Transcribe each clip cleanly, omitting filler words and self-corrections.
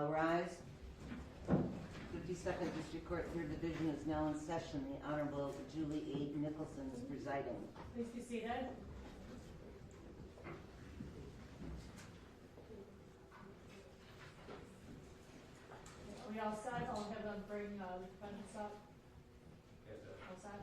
Rise. 52nd District Court, 3rd Division is now in session. The Honorable Julie A. Nicholson is presiding. Please be seated. Are we all set? I'll have them bring the defendants up. Yes, sir. All set?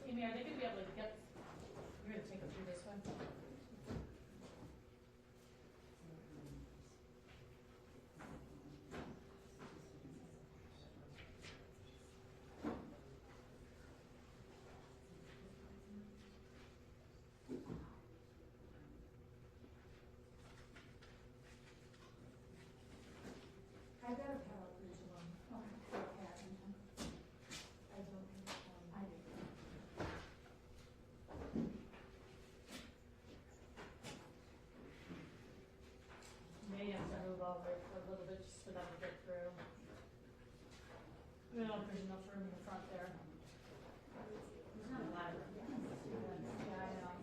Amy, are they going to be able to get, you're going to take them through this one? I got a power for each of them. Okay. I don't think I do. May have to move over for a little bit just for them to get through. I don't know if there's enough room in the front there. There's not a lot of room. Yeah, I know.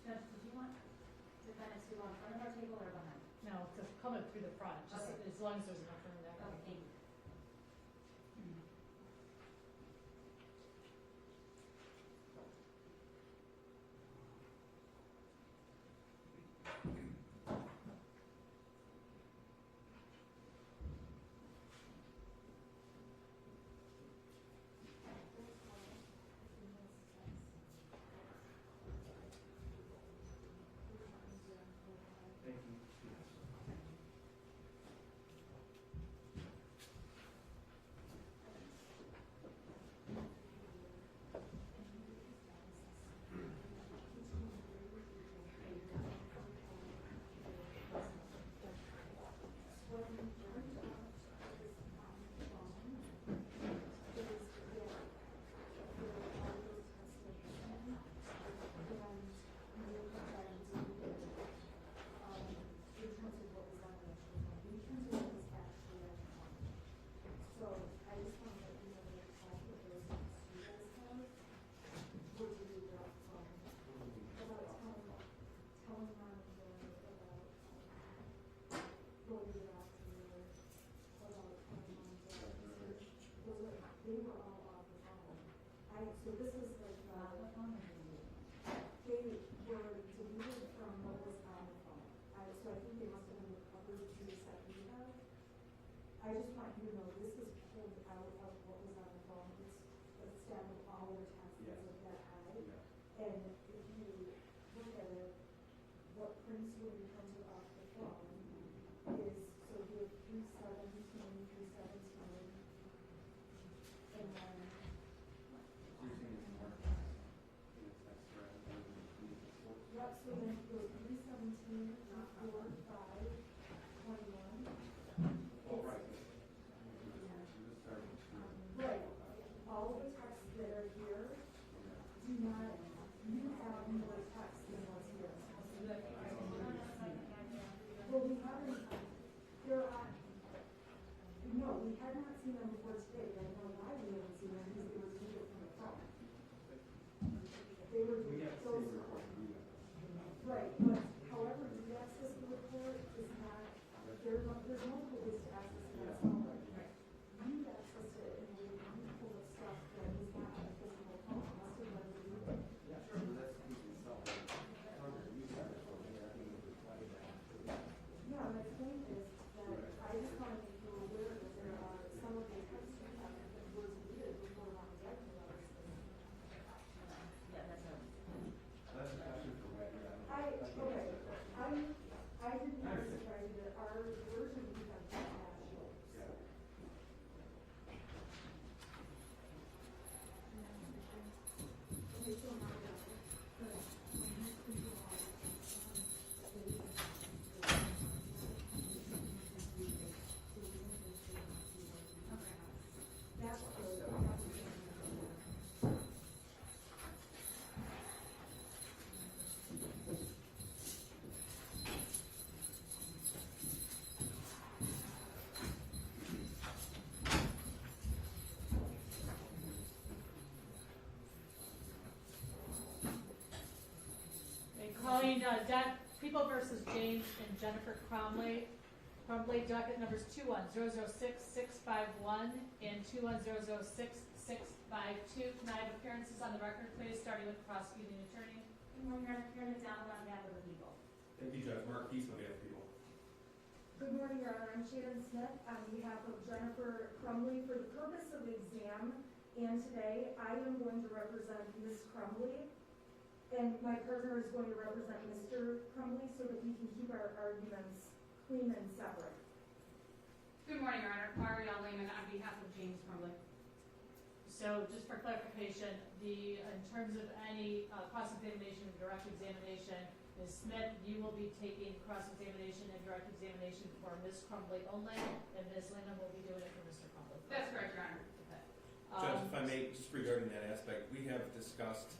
Judge, did you want defendants to go in front of our table or behind? No, just coming through the front, just Okay. as long as there's enough room there. Okay, thank you. Thank you. So this is like, they were deleted from what was on the phone. So I think they must have been recovered to the set we have. I just want you to know this is pulled out of what was on the phone. It's a stem of all their tests Yes. of that high. Yeah. And if you look at it, what prints when you come to off the phone is, so you have 317, 317, and then You're saying it's more fast. It's extra rather than the yep, so then it goes 317, 4, 5, 21. Oh, right. Just starting to. Right. All of the texts that are here do not, you have more text than what's here. Well, we haven't, they're on, no, we had not seen them before today. I don't know why there's multiple ways to access it, that's all, but you accessed it in a way that you pulled up stuff that is not on a physical phone, must have been to you. Yeah, sure, but that's easy to solve. However, you got it for me, I think it was quite bad. Yeah, my point is that I just want to make you aware that there are some of the texts you have that were deleted before Ron Jack noticed. Yeah, that's a. That's a question for Wendy. I didn't notify you that our version we have not actual. Yeah. Okay, so now we got it. Good. That's good. Okay, calling People versus James and Jennifer Crumbley. Crumbly, docket numbers 21006-651 and 21006-652. Can I have appearances on the record, please, starting with the prosecuting attorney? Good morning, Your Honor. Karen McDonald on behalf of the people. Thank you, Judge. Mark Keith, on behalf of people. Good morning, Your Honor. I'm Shannon Smith on behalf of Jennifer Crumbly. For the purpose of the exam and today, I am going to represent Ms. Crumbly, and my partner is going to represent Mr. Crumbly so that we can keep our arguments clean and separate. Good morning, Your Honor. Marital on behalf of James Crumbly. So just for clarification, in terms of any cross-examination and direct examination, Ms. Smith, you will be taking cross-examination and direct examination for Ms. Crumbly only, and Ms. Lehman will be doing it for Mr. Crumbly. That's correct, Your Honor. Okay. Judge, if I may, just regarding that aspect, we have discussed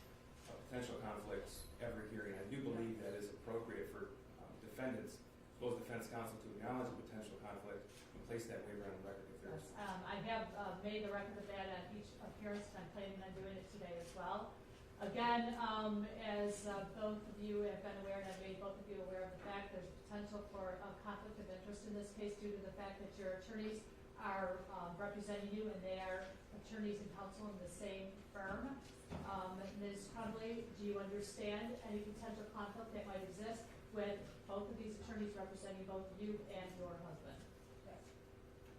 potential conflicts every hearing. I do believe that is appropriate for defendants, as well as defense counsel, to acknowledge a potential conflict and place that waiver on the record if there is. I have made the record of that at each appearance, and I'm planning on doing it today as well. Again, as both of you have been aware, and I've made both of you aware of the fact there's potential for a conflict of interest in this case due to the fact that your attorneys are representing you, and they are attorneys and counsel in the same firm. Ms. Crumbly, do you understand any potential conflict that might exist with both of these attorneys representing both you and your husband? Yes.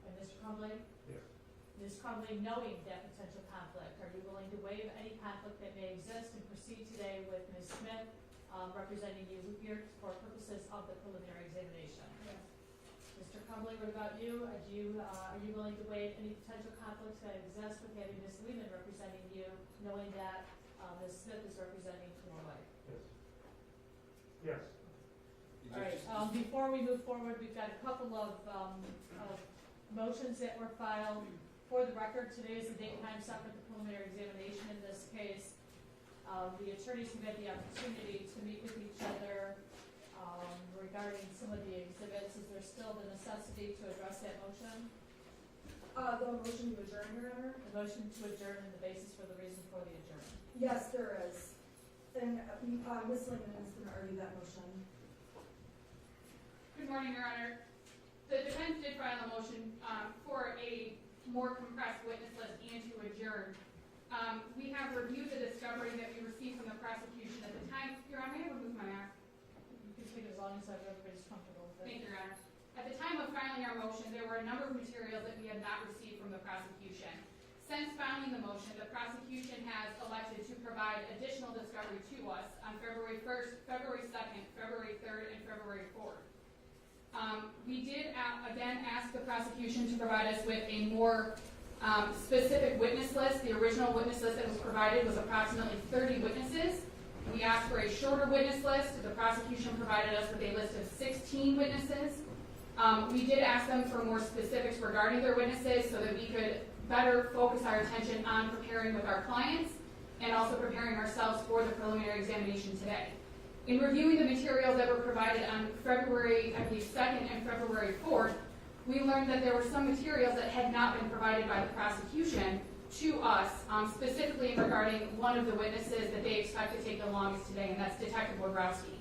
And Mr. Crumbly? Yes. Ms. Crumbly, knowing that potential conflict, are you willing to waive any conflict that may exist and proceed today with Ms. Smith representing you here for purposes of the preliminary examination? Yes. Mr. Crumbly, what about you? Are you willing to waive any potential conflicts that exist with having Ms. Lehman representing you, knowing that Ms. Smith is representing your wife? Yes. You All right, just- before we move forward, we've got a couple of motions that were filed. For the record, today is the date and time set for the preliminary examination in this case. The attorneys have had the opportunity to meet with each other regarding some of the exhibits. Is there still the necessity to address that motion? The motion to adjourn, Your Honor? The motion to adjourn and the basis for the reason for the adjournment. Yes, there is. And Ms. Lehman is going to argue that motion. Good morning, Your Honor. The defense did file a motion for a more compressed witness list and to adjourn. We have reviewed the discovery that we received from the prosecution at the time. Your Honor, may I remove my mask? You can take it as long as everybody's comfortable with it. Thank you, Your Honor. At the time of filing our motion, there were a number of materials that we had not received from the prosecution. Since filing the motion, the prosecution has elected to provide additional discovery to us on February 1st, February 2nd, February 3rd, and February 4th. We did again ask the prosecution to provide us with a more specific witness list. The original witness list that was provided was approximately 30 witnesses. We asked for a shorter witness list. The prosecution provided us with a list of 16 witnesses. We did ask them for more specifics regarding their witnesses so that we could better focus our attention on preparing with our clients and also preparing ourselves for the preliminary examination today. In reviewing the materials that were provided on February, I believe, 2nd and February 4th, we learned that there were some materials that had not been provided by the prosecution to us, specifically regarding one of the witnesses that they expect to take the longest today, and that's Detective Wobrowski.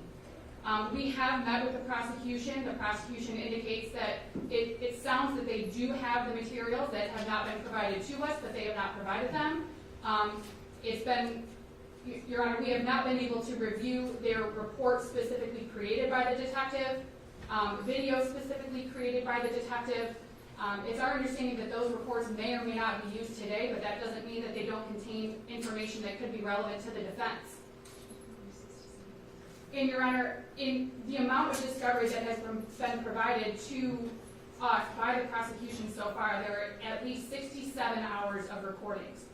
We have met with the prosecution. The prosecution indicates that it sounds that they do have the materials that have not been provided to us, but they have not provided them. It's been, Your Honor, we have not been able to review their report specifically created by the detective, video specifically created by the detective. It's our understanding that those reports may or may not be used today, but that doesn't mean that they don't contain information that could be relevant to the defense. And Your Honor, in the amount of discovery that has been provided to us by the prosecution so far, there are at least 67 hours of recordings.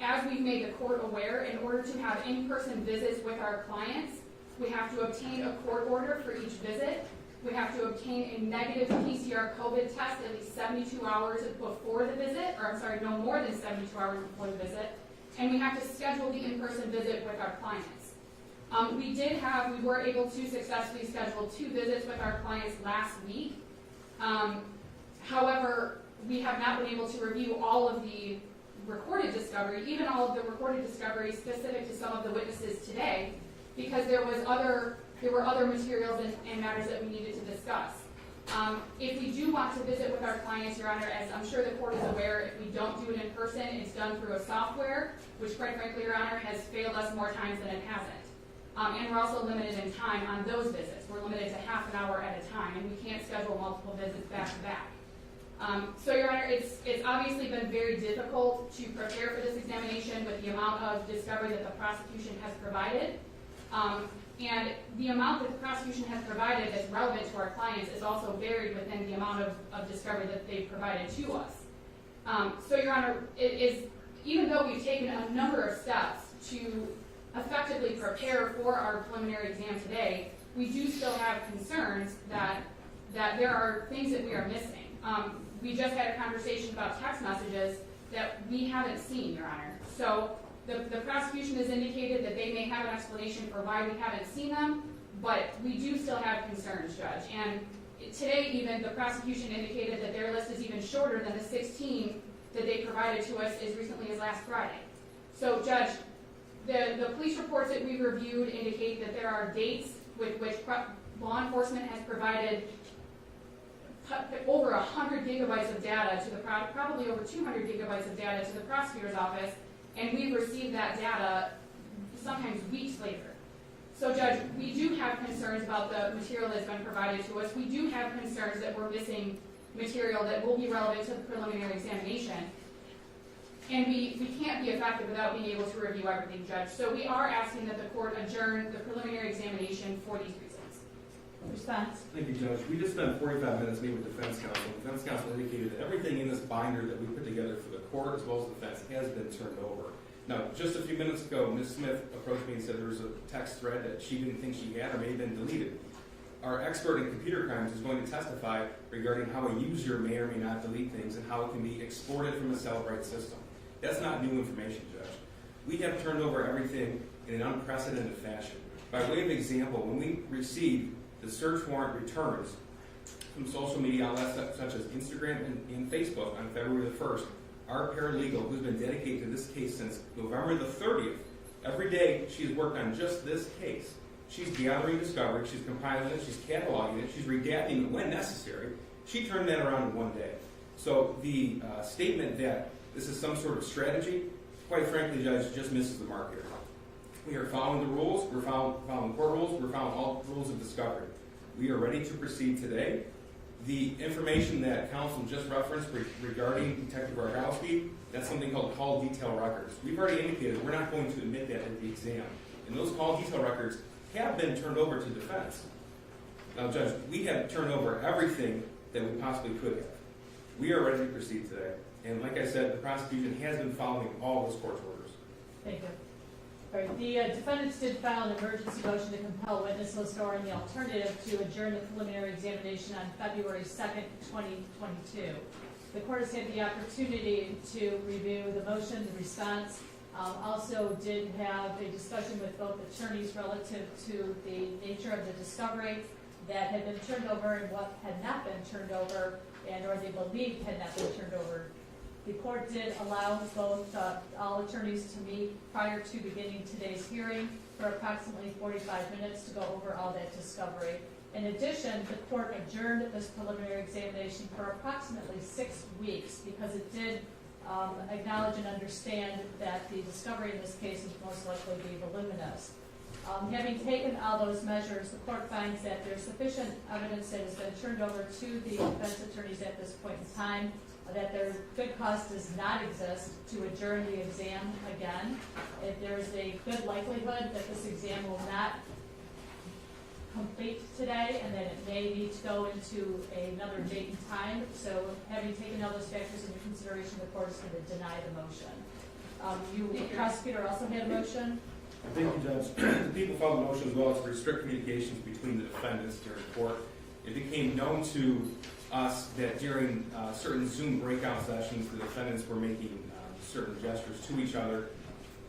As we've made the court aware, in order to have in-person visits with our clients, we have to obtain a court order for each visit. We have to obtain a negative PCR COVID test at least 72 hours before the visit, or I'm sorry, no more than 72 hours before the visit. And we have to schedule the in-person visit with our clients. We were able to successfully schedule 2 visits with our clients last week. However, we have not been able to review all of the recorded discovery, even all of the recorded discovery specific to some of the witnesses today, because there were other materials and matters that we needed to discuss. If we do want to visit with our clients, Your Honor, as I'm sure the court is aware, if we don't do it in person, it's done through a software, which quite frankly, Your Honor, has failed us more times than it hasn't. And we're also limited in time on those visits. We're limited to half an hour at a time, and we can't schedule multiple visits back to back. So, Your Honor, it's obviously been very difficult to prepare for this examination with the amount of discovery that the prosecution has provided. And the amount that the prosecution has provided that's relevant to our clients is also varied within the amount of discovery that they've provided to us. So, Your Honor, even though we've taken a number of steps to effectively prepare for our preliminary exam today, we do still have concerns that there are things that we are missing. We just had a conversation about text messages that we haven't seen, Your Honor. So the prosecution has indicated that they may have an explanation for why we haven't seen them, but we do still have concerns, Judge. And today even, the prosecution indicated that their list is even shorter than the 16 that they provided to us as recently as last Friday. So, Judge, the police reports that we reviewed indicate that there are dates with which law enforcement has provided over 100 gigabytes of data to probably over 200 gigabytes of data to the prosecutor's office, and we've received that data sometimes weeks later. So, Judge, we do have concerns about the material that's been provided to us. We do have concerns that we're missing material that will be relevant to the preliminary examination. And we can't be effective without being able to review everything, Judge. So we are asking that the court adjourn the preliminary examination for these reasons. Response? Thank you, Judge. We just spent 45 minutes meeting with defense counsel. Defense counsel indicated that everything in this binder that we put together for the court as well as defense has been turned over. Now, just a few minutes ago, Ms. Smith approached me and said there was a text thread that she didn't think she had or may have been deleted. Our expert in computer crimes is going to testify regarding how a user may or may not delete things and how it can be exported from the Celebrite system. That's not new information, Judge. We have turned over everything in an unprecedented fashion. By way of example, when we received the search warrant returns from social media outlets such as Instagram and Facebook on February the 1st, our paralegal, who's been dedicated to this case since November the 30th, every day she's worked on just this case. She's gathering discovery, she's compiling it, she's cataloging it, she's redacting it when necessary. She turned that around in one day. So the statement that this is some sort of strategy, quite frankly, Judge, just misses the mark here. We are following the rules, we're following court rules, we're following all rules of discovery. We are ready to proceed today. The information that counsel just referenced regarding Detective Rogowski, that's something called call detail records. We've already indicated we're not going to admit that at the exam. And those call detail records have been turned over to defense. Now, Judge, we have turned over everything that we possibly could have. We are ready to proceed today. And like I said, the prosecution has been following all those court orders. Thank you. All right, the defendants did file an emergency motion to compel witness list or in the alternative to adjourn the preliminary examination on February 2nd, 2022. The court has had the opportunity to review the motion, the response. Also did have a discussion with both attorneys relative to the nature of the discovery that had been turned over and what had not been turned over and or they believed had not been turned over. The court did allow both, all attorneys to meet prior to beginning today's hearing for approximately 45 minutes to go over all that discovery. In addition, the court adjourned this preliminary examination for approximately 6 weeks because it did acknowledge and understand that the discovery in this case would most likely be voluminous. Having taken all those measures, the court finds that there's sufficient evidence that has been turned over to the defense attorneys at this point in time, that their good cause does not exist to adjourn the exam again. If there's a good likelihood that this exam will not complete today and that it may need to go into another date and time. So having taken all those factors into consideration, the court is going to deny the motion. The prosecutor also had a motion. Thank you, Judge. The people filed the motion as well as to restrict communications between the defendants during court. It became known to us that during certain Zoom breakout sessions, the defendants were making certain gestures to each other.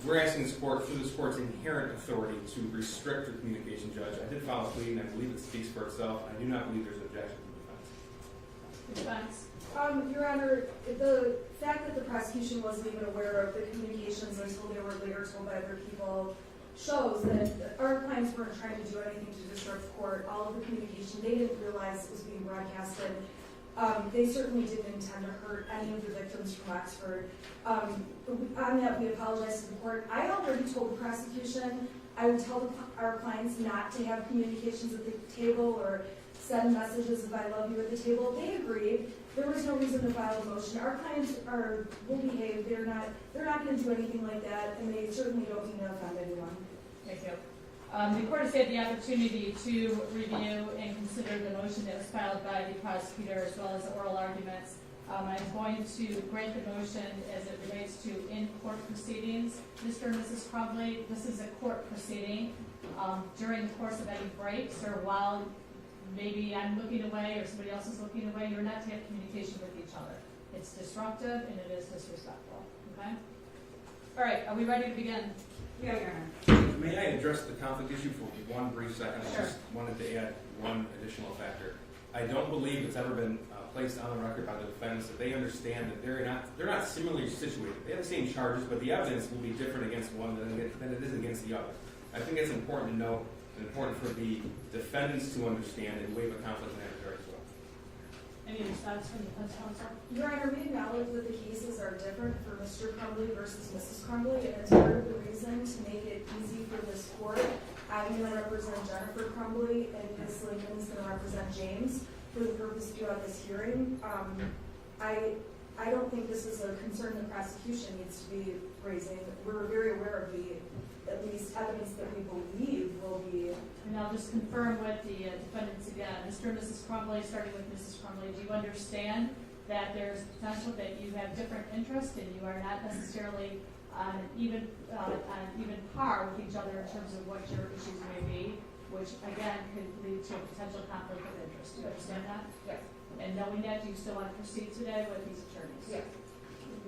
We're asking this court, through this court's inherent authority, to restrict the communication, Judge. I did file a plea, and I believe it speaks for itself. I do not believe there's an objection from the defense. Defense. Your Honor, the fact that the prosecution wasn't even aware of the communications until they were later told by other people shows that our clients weren't trying to do anything to disrupt court. All of the communication, they didn't realize it was being broadcasted. They certainly didn't intend to hurt any of the victims from Oxford. On that, we apologize to the court. I already told the prosecution I would tell our clients not to have communications at the table or send messages of I love you at the table. They agreed. There was no reason to file a motion. Our clients will behave. They're not going to do anything like that, and they certainly don't mean to offend anyone. Thank you. The court has had the opportunity to review and consider the motion that was filed by the prosecutor as well as the oral arguments. I'm going to grant the motion as it relates to in-court proceedings. Mr. and Mrs. Crumbly, this is a court proceeding. During the course of any breaks or while maybe I'm looking away or somebody else is looking away, you're not to have communication with each other. It's disruptive and it is disrespectful. Okay? All right, are we ready to begin? Yeah, Your Honor. May I address the conflict issue for one brief second? Sure. I just wanted to add one additional factor. I don't believe it's ever been placed on the record by the defendants that they understand that they're not similarly situated. They have the same charges, but the evidence will be different against one than it is against the other. I think it's important to know and important for the defendants to understand and waive a conflict in that regard as well. Any response from the defense counsel? Your Honor, we acknowledge that the cases are different for Mr. Crumbly versus Mrs. Crumbly, and it's part of the reason to make it easy for this court. I'm going to represent Jennifer Crumbly, and Ms. Lincoln is going to represent James for the purpose throughout this hearing. I don't think this is a concern the prosecution needs to be raising. We're very aware of the, at least, evidence that we believe will be. And I'll just confirm with the defendants again. Mr. and Mrs. Crumbly, starting with Mrs. Crumbly, do you understand that there's potential that you have different interests and you are not necessarily on even par with each other in terms of what your issues may be, which again could lead to a potential conflict of interest. Do you understand that? Yes. And knowing that, do you still want to proceed today with these attorneys? Yes.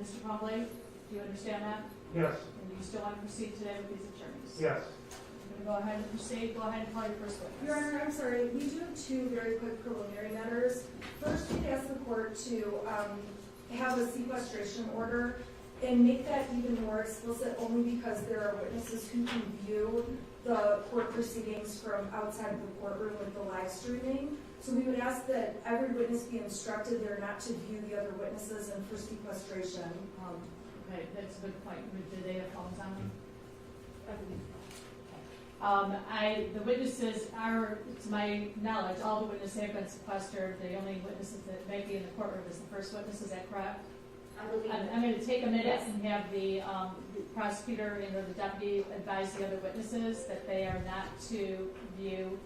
Mr. Crumbly, do you understand that? Yes. And do you still want to proceed today with these attorneys? Yes. I'm going to go ahead and proceed. Go ahead and call your first witness. Your Honor, I'm sorry. We do have two very quick preliminary matters. First, we'd ask the court to have a sequestration order and make that even more explicit only because there are witnesses who can view the court proceedings from outside of the courtroom with the live streaming. So we would ask that every witness be instructed there not to view the other witnesses and for sequestration. Okay, that's a good point. Do they have phones on them? The witnesses are, to my knowledge, all the witnesses have been sequestered. The only witnesses that may be in the courtroom is the first witness. Is that correct? I believe. I'm going to take a minute and have the prosecutor and or the deputy advise the other witnesses that they are not to view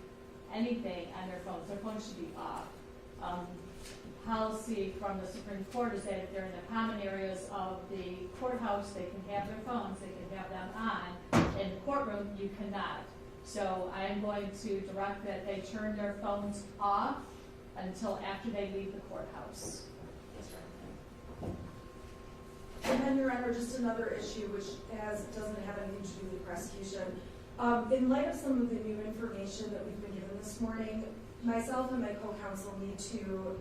anything on their phones. Their phones should be off. Policy from the Supreme Court is that if they're in the common areas of the courthouse, they can have their phones, they can have them on. In the courtroom, you cannot. So I am going to direct that they turn their phones off until after they leave the courthouse. And then, Your Honor, just another issue which doesn't have anything to do with prosecution. In light of some of the new information that we've been given this morning, myself and my co-counsel need to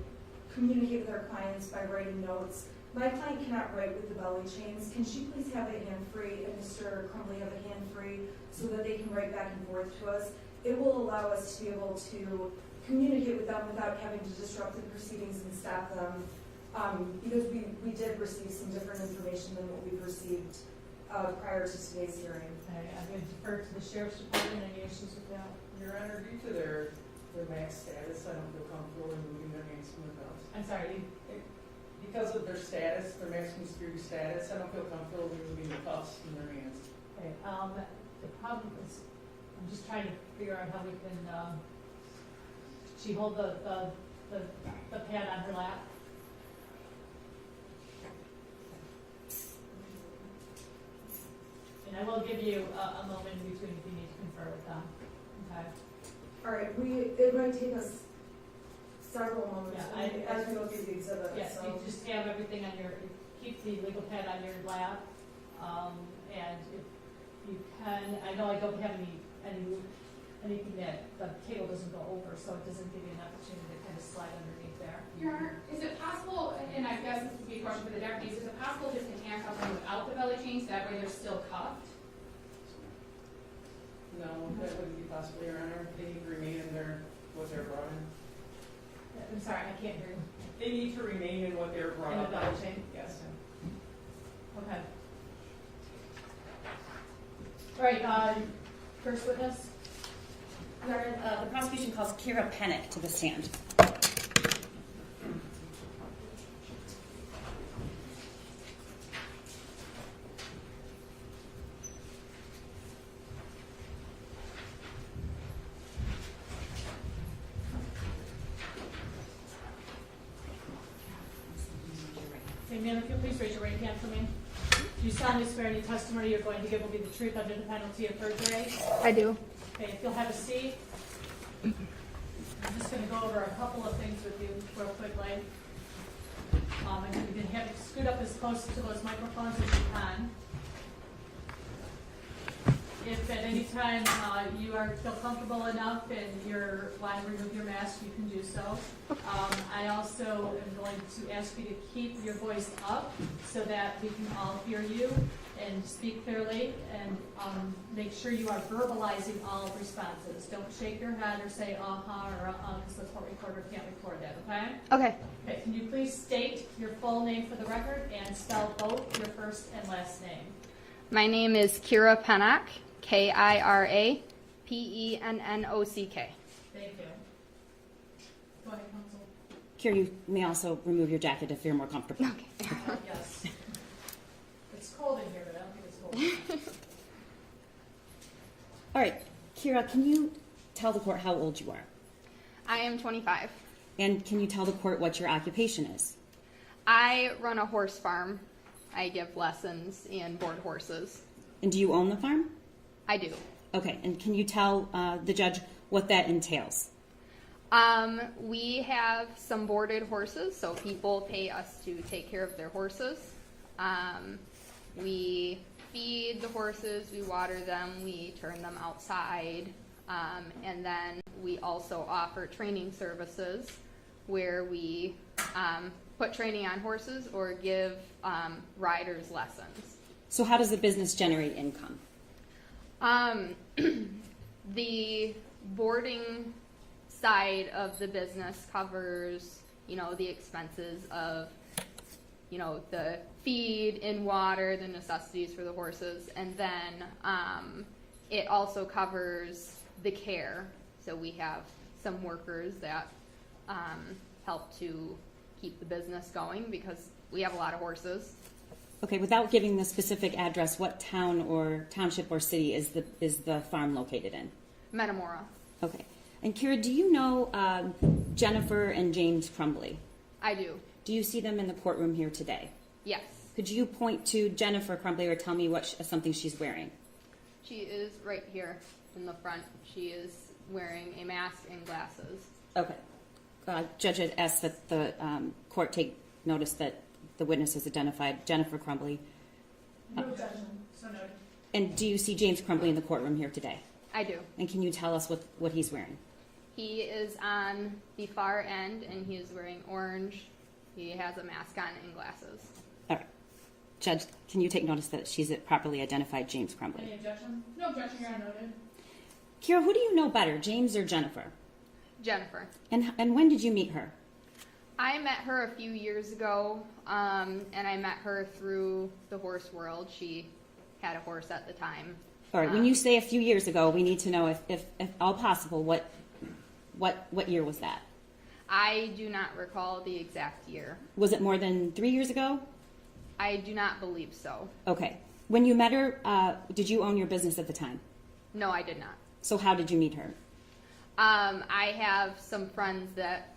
communicate with our clients by writing notes. My client cannot write with the belly chains. Can she please have a hand-free and Mr. Crumbly have a hand-free so that they can write back and forth to us? It will allow us to be able to communicate with them without having to disrupt the proceedings and stop them. Because we did receive some different information than what we've received prior to today's hearing. Okay, I'm going to defer to the sheriff's department. Any issues with that? Your Honor, due to their max status, I don't feel comfortable removing their hands from the belts. I'm sorry, Because of their status, their maximum security status, I don't feel comfortable removing the cuffs from their hands. okay, the problem is, I'm just trying to figure out how we can, she hold the pad on her lap. And I will give you a moment in between if you need to confer with them, okay? All right, it might take us several moments Yeah, as we go through the exhibit. Yes, so. you just have everything on your, keep the legal pad on your lap. And if you can, I know I don't have anything that the cable doesn't go over, so it doesn't give you an opportunity to kind of slide underneath there. Your Honor, is it possible, and I guess this would be a question for the deputies, is it possible just to handcuff them without the belly chains, that way they're still cuffed? No, that wouldn't be possible, Your Honor. They need to remain in what they're brought in. I'm sorry, I can't hear you. They need to remain in what they're brought In the up. belly chain? Yes. Okay. All right, first witness? Your Honor, the prosecution calls Kira Pennick to the stand. Okay, ma'am, if you'll please raise your right hand for me. Do you solemnly swear any testimony you're going to give will be the truth under the penalty of perjury? I do. Okay, if you'll have a seat. I'm just gonna go over a couple of things with you real quickly. And you can have, scoot up as close to those microphones as you can. If at any time, you feel comfortable enough and you're wanting to remove your mask, you can do so. I also am going to ask you to keep your voice up so that we can all hear you and speak clearly, and make sure you are verbalizing all responses. Don't shake your head or say uh-huh or because the court recorder can't record that, okay? Okay. Okay, can you please state your full name for the record and spell both your first and last name? My name is Kira Pennock, Kira Pennock. Thank you. Go ahead, counsel. Kira, you may also remove your jacket if you're more comfortable. Okay. Yes. It's cold in here, but I don't think it's cold. All right, Kira, can you tell the court how old you are? I am 25. And can you tell the court what your occupation is? I run a horse farm. I give lessons and board horses. And do you own the farm? I do. Okay, and can you tell the judge what that entails? We have some boarded horses, so people pay us to take care of their horses. We feed the horses, we water them, we turn them outside, and then we also offer training services where we put training on horses or give riders lessons. So how does the business generate income? The boarding side of the business covers, the expenses of, the feed and water, the necessities for the horses, and then it also covers the care. So we have some workers that help to keep the business going because we have a lot of horses. Okay, without giving the specific address, what town or township or city is the farm located in? Metamora. Okay. And Kira, do you know Jennifer and James Crumbly? I do. Do you see them in the courtroom here today? Yes. Could you point to Jennifer Crumbly or tell me something she's wearing? She is right here in the front. She is wearing a mask and glasses. Okay. Judge had asked that the court take notice that the witness has identified Jennifer Crumbly. No objection, so noted. And do you see James Crumbly in the courtroom here today? I do. And can you tell us what he's wearing? He is on the far end, and he is wearing orange He has a mask on and glasses. All right. Judge, can you take notice that she's properly identified James Crumbly? Any objection? No objection, Your Honor, noted. Kira, who do you know better, James or Jennifer? Jennifer. And when did you meet her? I met her a few years ago, and I met her through the horse world. She had a horse at the time. All right. When you say a few years ago, we need to know if all possible, what year was that? I do not recall the exact year. Was it more than 3 years ago? I do not believe so. Okay. When you met her, did you own your business at the time? No, I did not. So how did you meet her? I have some friends that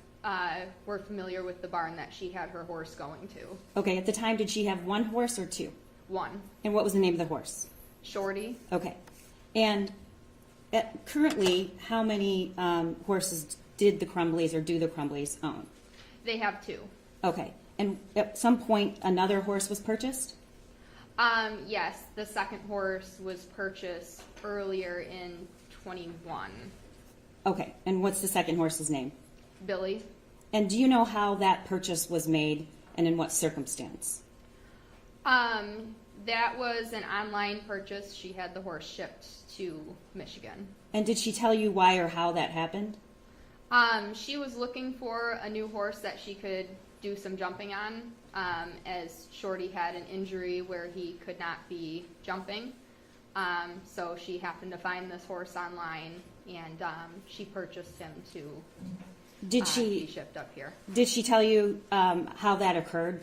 were familiar with the barn that she had her horse going to. Okay. At the time, did she have one horse or two? One. And what was the name of the horse? Shorty. Okay. And currently, how many horses did the Crumbleys or do the Crumbleys own? They have two. Okay. And at some point, another horse was purchased? Yes, the second horse was purchased earlier in 21. Okay. And what's the second horse's name? Billy. And do you know how that purchase was made and in what circumstance? That was an online purchase. She had the horse shipped to Michigan. And did she tell you why or how that happened? She was looking for a new horse that she could do some jumping on, as Shorty had an injury where he could not be jumping. So she happened to find this horse online, and she purchased him to Did be she shipped up here. Did she tell you how that occurred?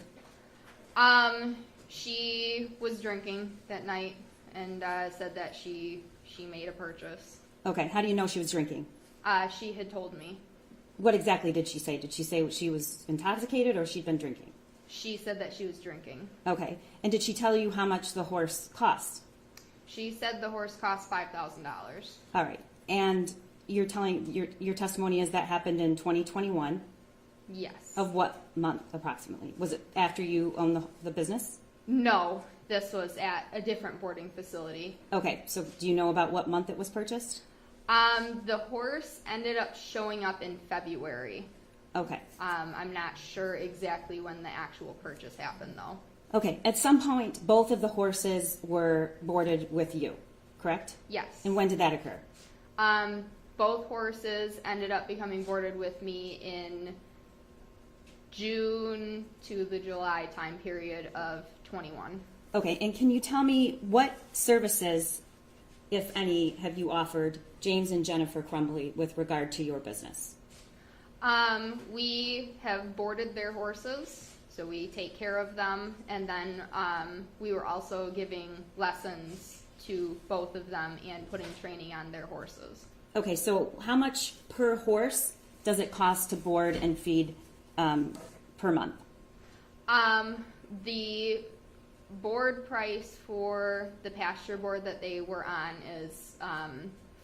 She was drinking that night and said that she made a purchase. Okay. How do you know she was drinking? She had told me. What exactly did she say? Did she say she was intoxicated or she'd been drinking? She said that she was drinking. Okay. And did she tell you how much the horse cost? She said the horse cost $5,000. All right. And you're telling your testimony is that happened in 2021? Yes. Of what month approximately? Was it after you owned the business? No, this was at a different boarding facility. Okay. So do you know about what month it was purchased? The horse ended up showing up in February. Okay. I'm not sure exactly when the actual purchase happened, though. Okay. At some point, both of the horses were boarded with you, correct? Yes. And when did that occur? Both horses ended up becoming boarded with me in June to the July time period of 21. Okay. And can you tell me what services, if any, have you offered James and Jennifer Crumbly with regard to your business? We have boarded their horses, so we take care of them, and then we were also giving lessons to both of them and putting training on their horses. Okay, so how much per horse does it cost to board and feed per month? The board price for the pasture board that they were on is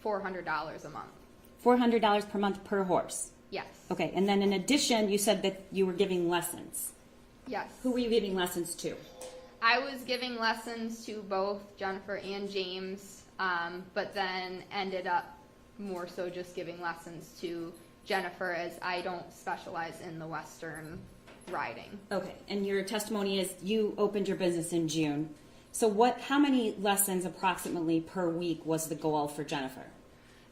$400 a month. $400 per month per horse? Yes. Okay, and then in addition, you said that you were giving lessons. Yes. Who were you giving lessons to? I was giving lessons to both Jennifer and James, but then ended up more so just giving lessons to Jennifer, as I don't specialize in the Western riding. Okay, and your testimony is you opened your business in June. So how many lessons approximately per week was the goal for Jennifer?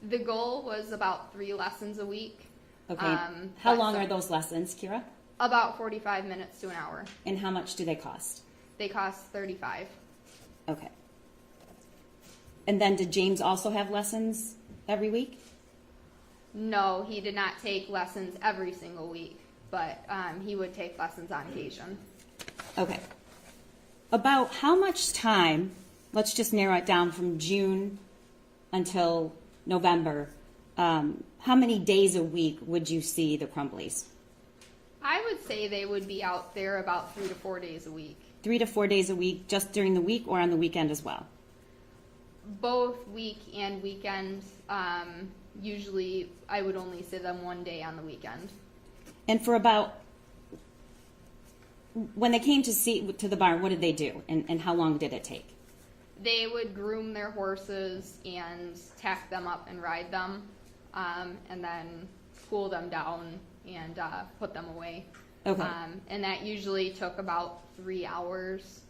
The goal was about 3 lessons a week. Okay, how long are those lessons, Kira? About 45 minutes to an hour. And how much do they cost? They cost $35. Okay. And then did James also have lessons every week? No, he did not take lessons every single week, but he would take lessons on occasion. Okay. About how much time, let's just narrow it down from June until November, how many days a week would you see the Crumbleys? I would say they would be out there about 3 to 4 days a week. 3 to 4 days a week, just during the week or on the weekend as well? Both week and weekend. Usually I would only see them 1 day on the weekend. And for about, when they came to the barn, what did they do? And how long did it take? They would groom their horses and tack them up and ride them, and then cool them down and put them away. Okay. And that usually took about 3 hours.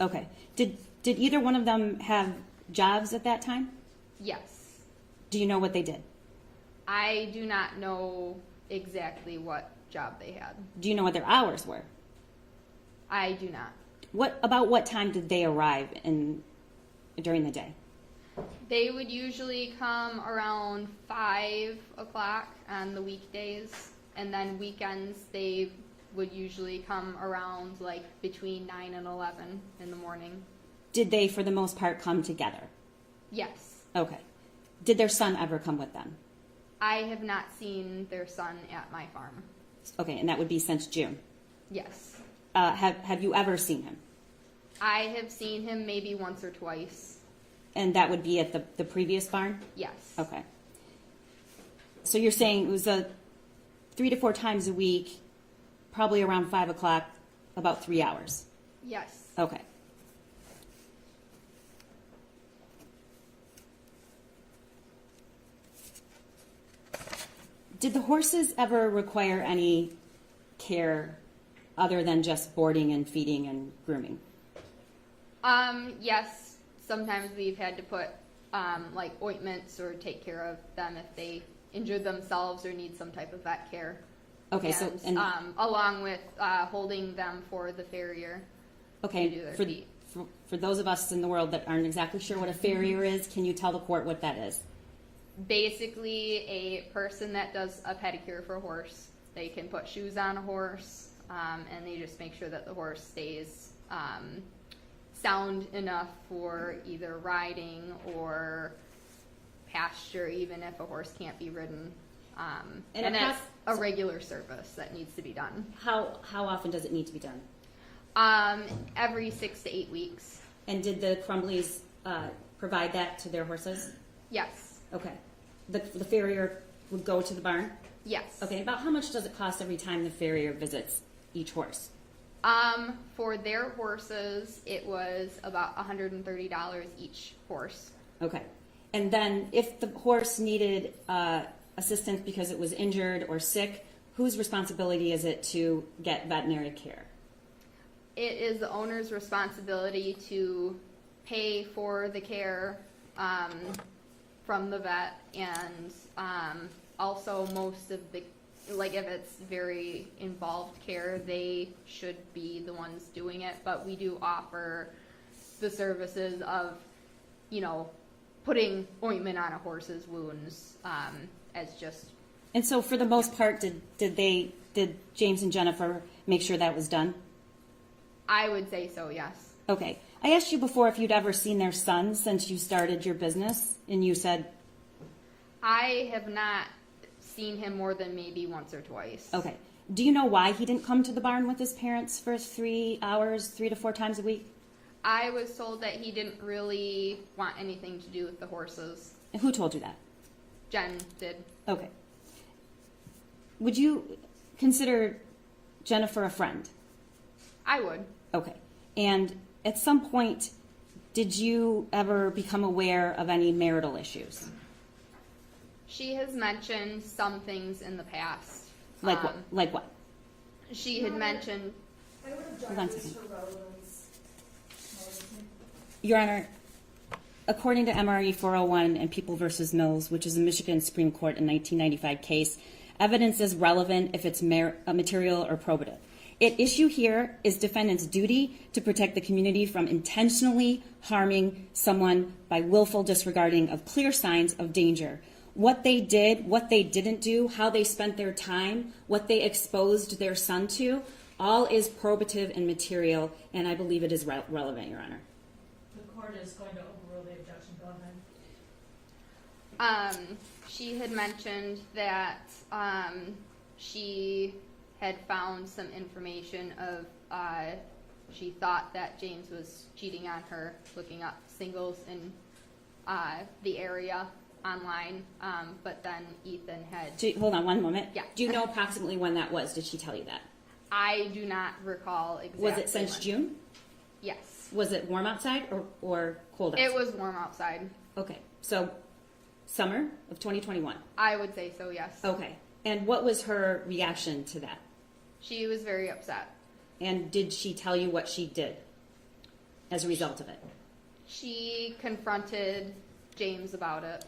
Okay. Did either one of them have jobs at that time? Yes. Do you know what they did? I do not know exactly what job they had. Do you know what their hours were? I do not. What time did they arrive during the day? They would usually come around 5 o'clock on the weekdays, and then weekends they would usually come around like between 9 and 11 in the morning. Did they, for the most part, come together? Yes. Okay. Did their son ever come with them? I have not seen their son at my farm. Okay, and that would be since June. Yes. Have you ever seen him? I have seen him maybe once or twice. And that would be at the previous barn? Yes. Okay. So you're saying it was 3 to 4 times a week, probably around 5 o'clock, about 3 hours? Yes. Okay. Did the horses ever require any care other than just boarding and feeding and grooming? Yes. Sometimes we've had to put like ointments or take care of them if they injured themselves or need some type of vet care. Okay, and, along with holding them for the farrier. Okay, to do their feet. for those of us in the world that aren't exactly sure what a farrier is, can you tell the court what that is? Basically, a person that does a pedicure for a horse. They can put shoes on a horse, and they just make sure that the horse stays sound enough for either riding or pasture, even if a horse can't be ridden. And that's a regular service that needs to be done. How often does it need to be done? Every 6 to 8 weeks. And did the Crumbleys provide that to their horses? Yes. Okay. The farrier would go to the barn? Yes. Okay, about how much does it cost every time the farrier visits each horse? For their horses, it was about $130 each horse. Okay. And then if the horse needed assistance because it was injured or sick, whose responsibility is it to get veterinary care? It is the owner's responsibility to pay for the care from the vet, and also most of the, like if it's very involved care, they should be the ones doing it, but we do offer the services of, putting ointment on a horse's wounds as just. And so for the most part, did James and Jennifer make sure that was done? I would say so, yes. Okay. I asked you before if you'd ever seen their son since you started your business, and you said? I have not seen him more than maybe once or twice. Okay. Do you know why he didn't come to the barn with his parents for 3 hours, 3 to 4 times a week? I was told that he didn't really want anything to do with the horses. And who told you that? Jen did. Okay. Would you consider Jennifer a friend? I would. Okay. And at some point, did you ever become aware of any marital issues? She has mentioned some things in the past. Like what? Like what? She had mentioned. I would Hold on a object this second. for relevance. Your Honor, according to MRE 401 and People v. Mills, which is a Michigan Supreme Court in 1995 case, evidence is relevant if it's material or probative. At issue here is defendant's duty to protect the community from intentionally harming someone by willful disregarding of clear signs of danger. What they did, what they didn't do, how they spent their time, what they exposed their son to, all is probative and material, and I believe it is relevant, Your Honor. The court is going to overrule the objection. Go ahead. She had mentioned that she had found some information of she thought that James was cheating on her, looking up singles in the area online, but then Ethan had. Hold on one moment. Yeah. Do you know approximately when that was? Did she tell you that? I do not recall exactly. Was it since when. June? Yes. Was it warm outside or cold outside? It was warm outside. Okay, so summer of 2021. I would say so, yes. Okay, and what was her reaction to that? She was very upset. And did she tell you what she did as a result of it? She confronted James about it,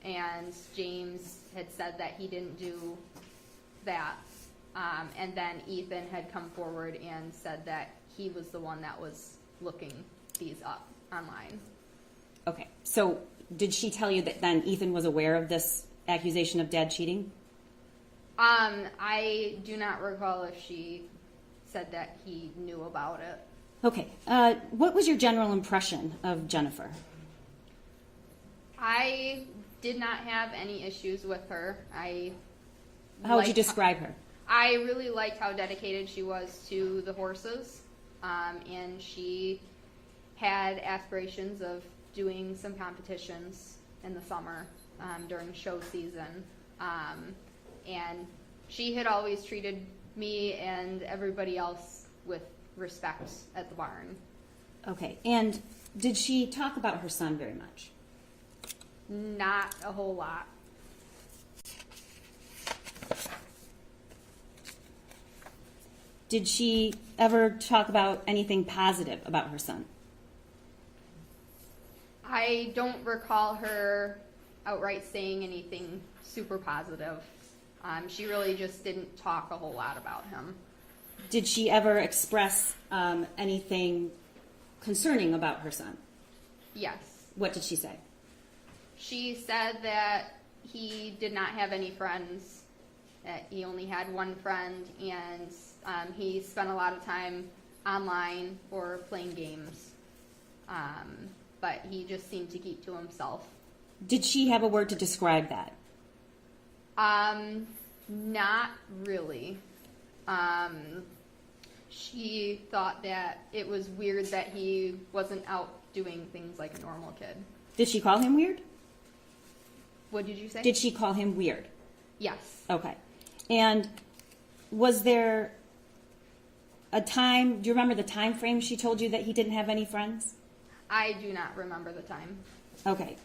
and James had said that he didn't do that. And then Ethan had come forward and said that he was the one that was looking these up online. Okay, so did she tell you that then Ethan was aware of this accusation of dad cheating? I do not recall if she said that he knew about it. Okay, what was your general impression of Jennifer? I did not have any issues with her. How would you describe her? I really liked how dedicated she was to the horses, and she had aspirations of doing some competitions in the summer during show season, and she had always treated me and everybody else with respect at the barn. Okay, and did she talk about her son very much? Not a whole lot. Did she ever talk about anything positive about her son? I don't recall her outright saying anything super positive. She really just didn't talk a whole lot about him. Did she ever express anything concerning about her son? Yes. What did she say? She said that he did not have any friends, that he only had one friend, and he spent a lot of time online or playing games. But he just seemed to keep to himself. Did she have a word to describe that? Not really. She thought that it was weird that he wasn't out doing things like a normal kid. Did she call him weird? What did you say? Did she call him weird? Yes. Okay. And was there a time, do you remember the time frame she told you that he didn't have any friends? I do not remember the time. Okay.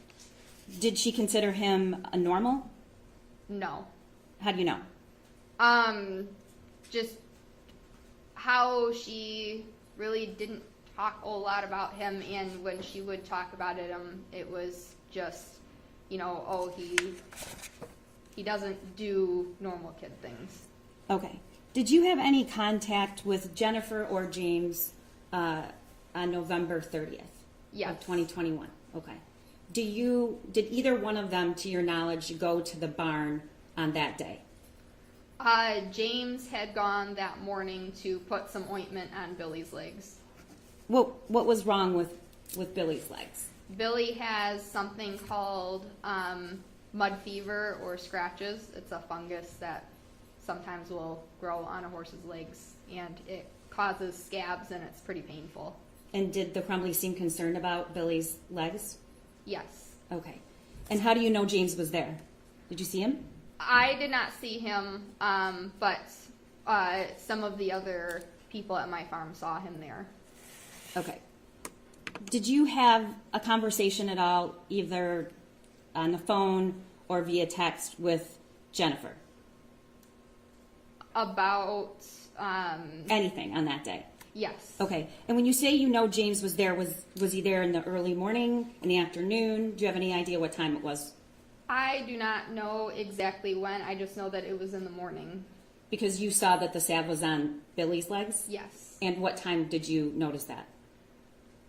Did she consider him a normal? No. How do you know? Just how she really didn't talk a whole lot about him, and when she would talk about it was just, oh, he doesn't do normal kid things. Okay. Did you have any contact with Jennifer or James on November 30th Yes. of 2021? Okay. Did either one of them, to your knowledge, go to the barn on that day? James had gone that morning to put some ointment on Billy's legs. What was wrong with Billy's legs? Billy has something called mud fever or scratches. It's a fungus that sometimes will grow on a horse's legs, and it causes scabs, and it's pretty painful. And did the Crumbley seem concerned about Billy's legs? Yes. Okay. And how do you know James was there? Did you see him? I did not see him, but some of the other people at my farm saw him there. Okay. Did you have a conversation at all, either on the phone or via text, with Jennifer? About anything on that day? Yes. Okay. And when you say James was there, was he there in the early morning, in the afternoon? Do you have any idea what time it was? I do not know exactly when. I just know that it was in the morning. Because you saw that the salve was on Billy's legs? Yes. And what time did you notice that?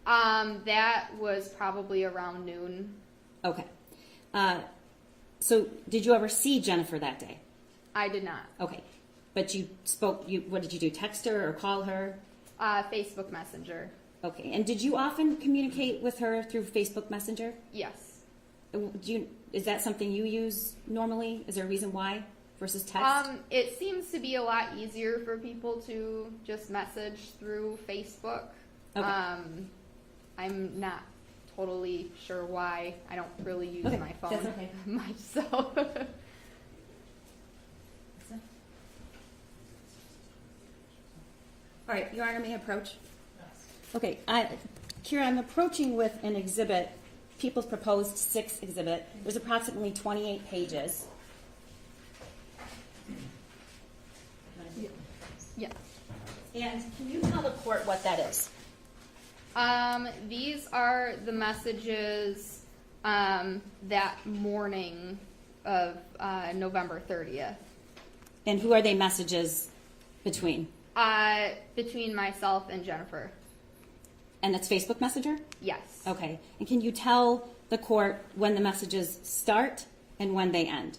That was probably around noon. Okay. So did you ever see Jennifer that day? I did not. Okay. But you spoke, what did you do, text her or call her? Facebook Messenger. Okay. And did you often communicate with her through Facebook Messenger? Yes. Is that something you use normally? Is there a reason why versus text? It seems to be a lot easier for people to just message through Facebook. Okay. I'm not totally sure why. I don't really use Okay, my phone that's okay. much, so. All right, Your Honor, may I approach? Okay, Kira, I'm approaching with an exhibit, People's Proposed 6 exhibit. There's approximately 28 pages. Yes. And can you tell the court what that is? These are the messages that morning of November 30th. And who are they messages between? Between myself and Jennifer. And that's Facebook Messenger? Yes. Okay. And can you tell the court when the messages start and when they end?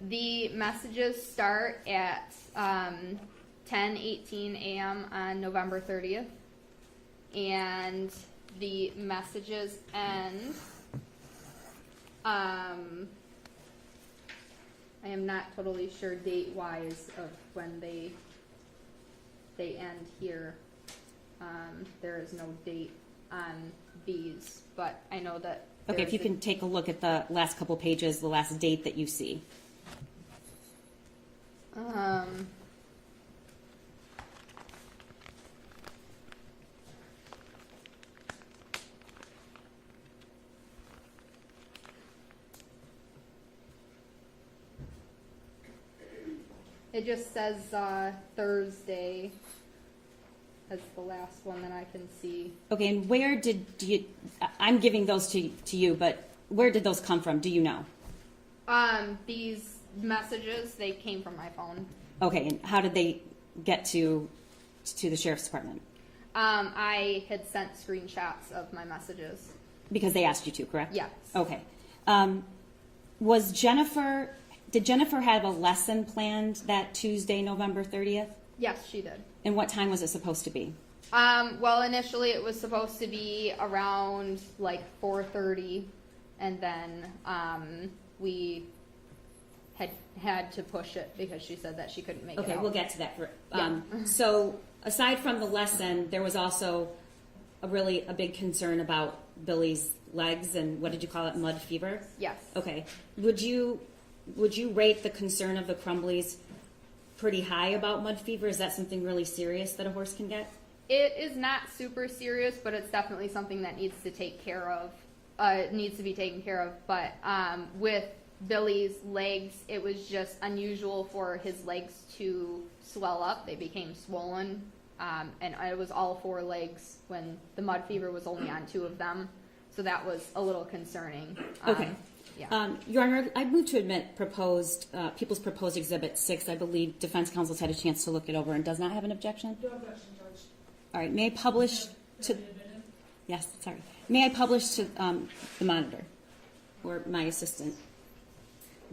The messages start at 10:18 a.m. on November 30th, and the messages end. I am not totally sure date-wise of when they end here. There is no date on these, but I know that. Okay, if you can take a look at the last couple pages, the last date that you see. It just says Thursday as the last one that I can see. Okay, and where did you, I'm giving those to you, but where did those come from? Do you know? These messages, they came from my phone. Okay, and how did they get to the sheriff's department? I had sent screenshots of my messages. Because they asked you to, correct? Yes. Okay. Did Jennifer have a lesson planned that Tuesday, November 30th? Yes, she did. And what time was it supposed to be? Well, initially it was supposed to be around like 4:30, and then we had to push it because she said that she couldn't make it Okay, out. we'll get to that. So aside from the lesson, there was also a big concern about Billy's legs and what did you call it, mud fever? Yes. Okay. Would you rate the concern of the Crumbleys pretty high about mud fever? Is that something really serious that a horse can get? It is not super serious, but it's definitely something that needs to take care of. Needs to be taken care of. But with Billy's legs, it was just unusual for his legs to swell up. They became swollen, and it was all 4 legs when the mud fever was only on 2 of them. So that was a little concerning. Okay. Yeah. Your Honor, I move to admit People's Proposed Exhibit 6. I believe defense counsel's had a chance to look it over and does not have an objection. No objection, Judge. All right. May I publish to? Yes. Sorry. May I publish to the monitor or my assistant,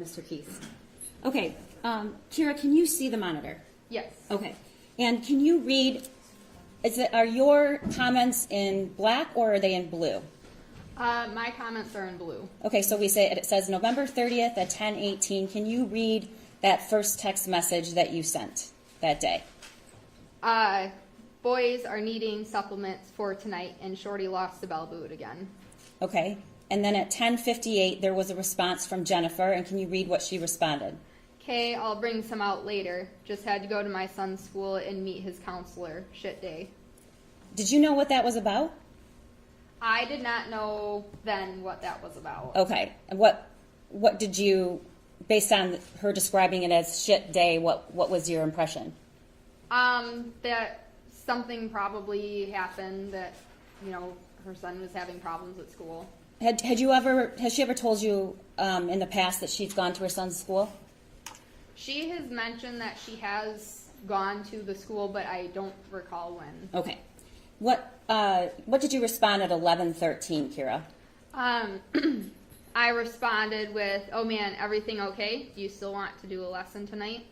Mr. Keith? Okay. Kira, can you see the monitor? Yes. Okay. And can you read? Are your comments in black or are they in blue? My comments are in blue. Okay, so it says November 30th at 10:18. Can you read that first text message that you sent that day? Boys are needing supplements for tonight, and Shorty lost the bell boot again. Okay. And then at 10:58, there was a response from Jennifer, and can you read what she responded? Okay, I'll bring some out later. Just had to go to my son's school and meet his counselor. Shit day. Did you know what that was about? I did not know then what that was about. Okay. And what did you, based on her describing it as shit day, what was your impression? That something probably happened, that, her son was having problems at school. Has she ever told you in the past that she's gone to her son's school? She has mentioned that she has gone to the school, but I don't recall when. Okay. What did you respond at 11:13, Kira? I responded with, "Oh man, everything okay? Do you still want to do a lesson tonight?"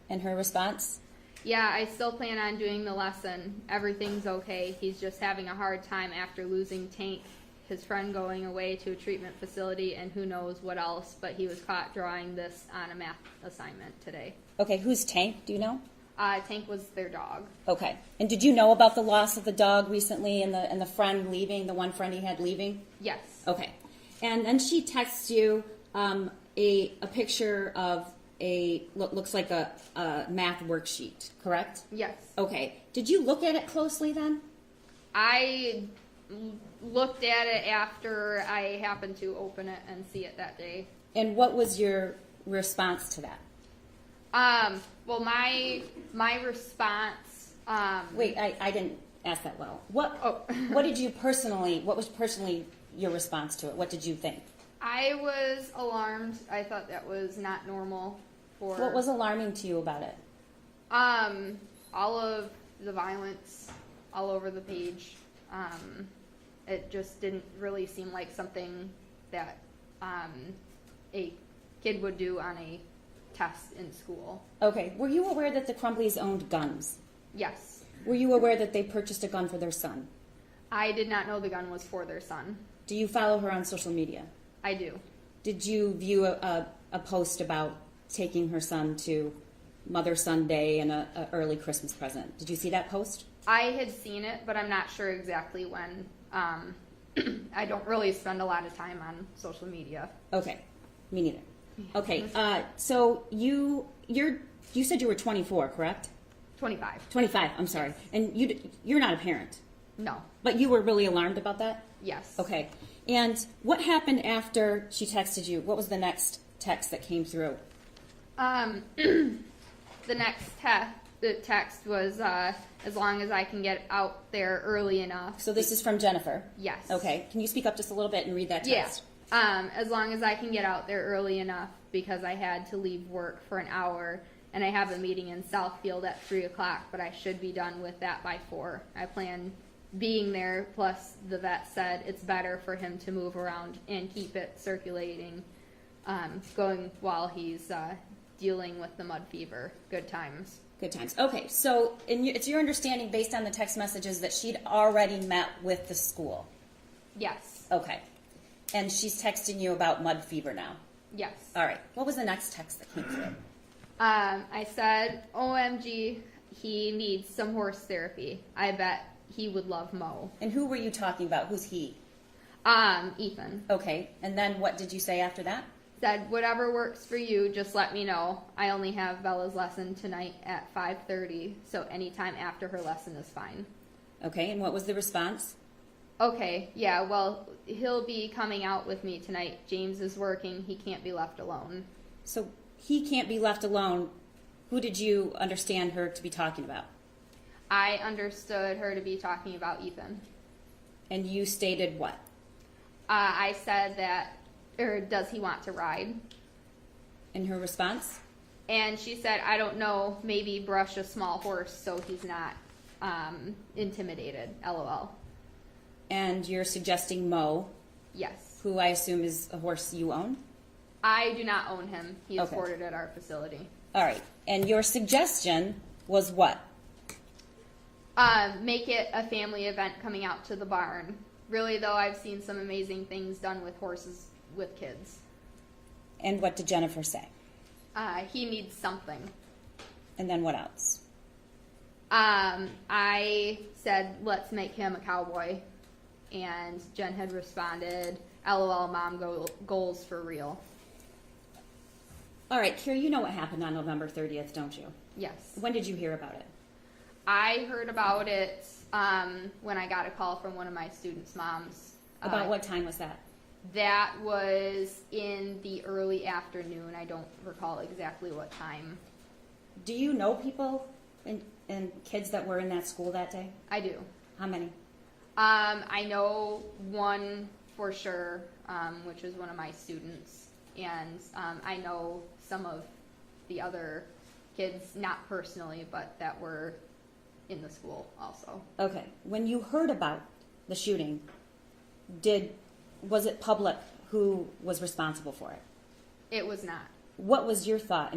And her response? "Yeah, I still plan on doing the lesson. Everything's okay. He's just having a hard time after losing Tank, his friend going away to a treatment facility, and who knows what else, but he was caught drawing this on a math assignment today." Okay, who's Tank? Do you know? Tank was their dog. Okay. And did you know about the loss of the dog recently and the friend leaving, the one friend he had leaving? Yes. Okay. And then she texts you a picture of looks like a math worksheet, correct? Yes. Okay. Did you look at it closely then? I looked at it after I happened to open it and see it that day. And what was your response to that? Well, my response. Wait, I didn't ask that well. What Oh. what was personally your response to it? What did you think? I was alarmed. I thought that was not normal for. What was alarming to you about it? All of the violence all over the page. It just didn't really seem like something that a kid would do on a test in school. Okay. Were you aware that the Crumbleys owned guns? Yes. Were you aware that they purchased a gun for their son? I did not know the gun was for their son. Do you follow her on social media? I do. Did you view a post about taking her son to Mother-Son Day and a early Christmas present? Did you see that post? I had seen it, but I'm not sure exactly when. I don't really spend a lot of time on social media. Okay, me neither. Okay, so you said you were 24, correct? 25. 25. I'm sorry, and you're not a parent, No. but you were really alarmed about that. Yes. Okay, and what happened after she texted you? What was the next text that came through? The next text was as long as I can get out there early enough. So this is from Jennifer. Yes. Okay, can you speak up just a little bit and read that text? Yeah. As long as I can get out there early enough because I had to leave work for an hour and I have a meeting in Southfield at 3 o'clock, but I should be done with that by 4. I plan being there, plus the vet said it's better for him to move around and keep it circulating, going while he's dealing with the mud fever. Good times. Good times. Okay, so it's your understanding based on the text messages that she'd already met with the school. Yes. Okay. And she's texting you about mud fever now. Yes. All right. What was the next text that came through? I said, OMG, he needs some horse therapy. I bet he would love Mo. And who were you talking about? Who's he? Ethan. Okay. And then what did you say after that? Said, whatever works for you, just let me know. I only have Bella's lesson tonight at 5:30, so anytime after her lesson is fine. Okay. And what was the response? Okay, yeah, well, he'll be coming out with me tonight. James is working. He can't be left alone. So he can't be left alone. Who did you understand her to be talking about? I understood her to be talking about Ethan. And you stated what? I said that, or does he want to ride? And her response? And she said, I don't know, maybe brush a small horse so he's not intimidated, LOL. And you're suggesting Mo, Yes. who I assume is a horse you own? I do not own him. He is Okay. boarded at our facility. All right. And your suggestion was what? Make it a family event coming out to the barn. Really, though, I've seen some amazing things done with horses with kids. And what did Jennifer say? He needs something. And then what else? I said, let's make him a cowboy. And Jen had responded, LOL, mom, goals for real. All right, Kira, you know what happened on November 30th, don't you? Yes. When did you hear about it? I heard about it when I got a call from one of my students' moms. About what time was that? That was in the early afternoon. I don't recall exactly what time. Do you know people and kids that were in that school that day? I do. How many? I know one for sure, which is one of my students, and I know some of the other kids, not personally, but that were in the school also. Okay. When you heard about the shooting, was it public who was responsible for it? It was not. What was your thought?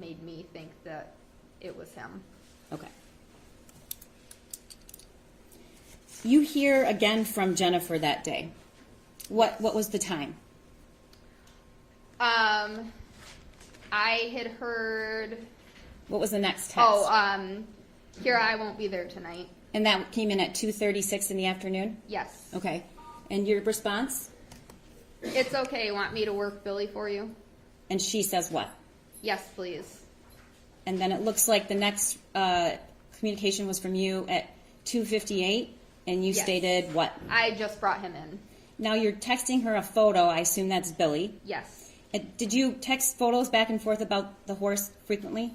Made me think that it was him. Okay. You hear again from Jennifer that day. What was the time? I had heard. What was the next text? Kira, I won't be there tonight. And that came in at 2:36 in the afternoon? Yes. Okay. And your response? It's okay. Want me to work Billy for you? And she says what? Yes, please. And then it looks like the next communication was from you at 2:58, and you Yes. stated what? I just brought him in. Now you're texting her a photo. I assume that's Billy. Yes. Did you text photos back and forth about the horse frequently?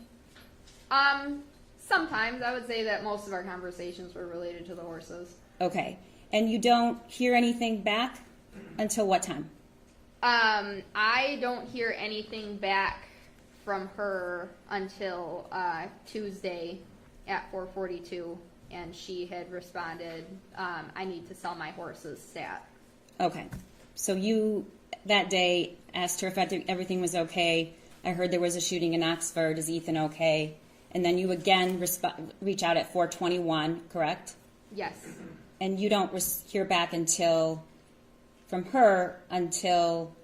Sometimes I would say that most of our conversations were related to the horses. Okay. And you don't hear anything back until what time? I don't hear anything back from her until Tuesday at 4:42, and she had responded, I need to sell my horses stat. Okay. So you, that day, asked her if everything was okay. I heard there was a shooting in Oxford. Is Ethan okay? And then you again reach out at 4:21, correct? Yes. And you don't hear back from her until...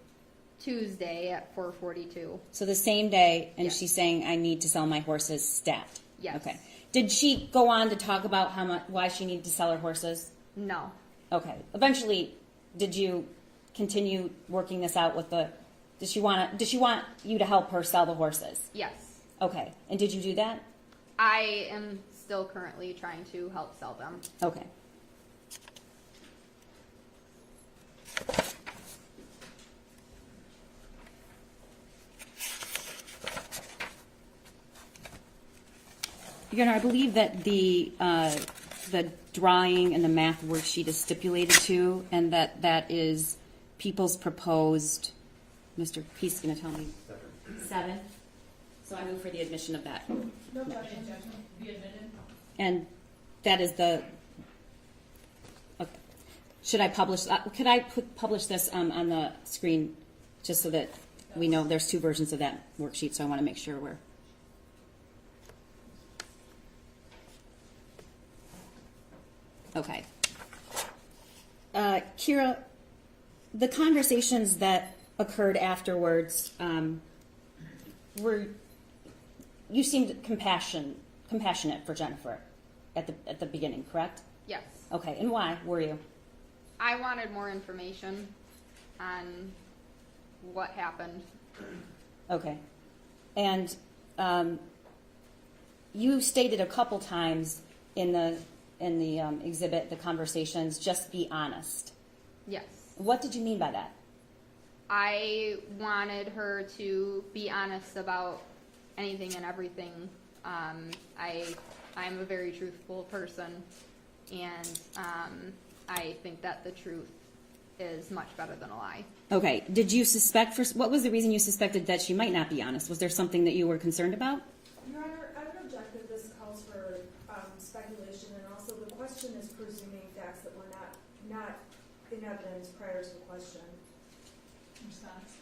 Tuesday at 4:42. So the same day, and Yes. she's saying, I need to sell my horses stat. Yes. Okay. Did she go on to talk about why she needed to sell her horses? No. Okay. Eventually, did you continue working this out with did she want you to help her sell the horses? Yes. Okay. And did you do that? I am still currently trying to help sell them. Okay. Your Honor, I believe that the drawing and the math worksheet is stipulated to, and that is people's proposed. Mr. Peace is going to tell me. 7. So I move for the admission of that. No objection. Be admitted. And that is the. Okay. Should I publish? Could I publish this on the screen, just so that we know there's 2 versions of that worksheet? So I want to make sure we're. Okay. Kira, the conversations that occurred afterwards you seemed compassionate for Jennifer at the beginning, correct? Yes. Okay, and why were you? I wanted more information on what happened. Okay. And you stated a couple times in the exhibit, the conversations, just be honest. Yes. What did you mean by that? I wanted her to be honest about anything and everything. I'm a very truthful person, and I think that the truth is much better than a lie. Okay. Did you suspect, what was the reason you suspected that she might not be honest? Was there something that you were concerned about? Your Honor, I would object that this calls for speculation, and also the question is presuming facts that were not in evidence prior to the question. Response.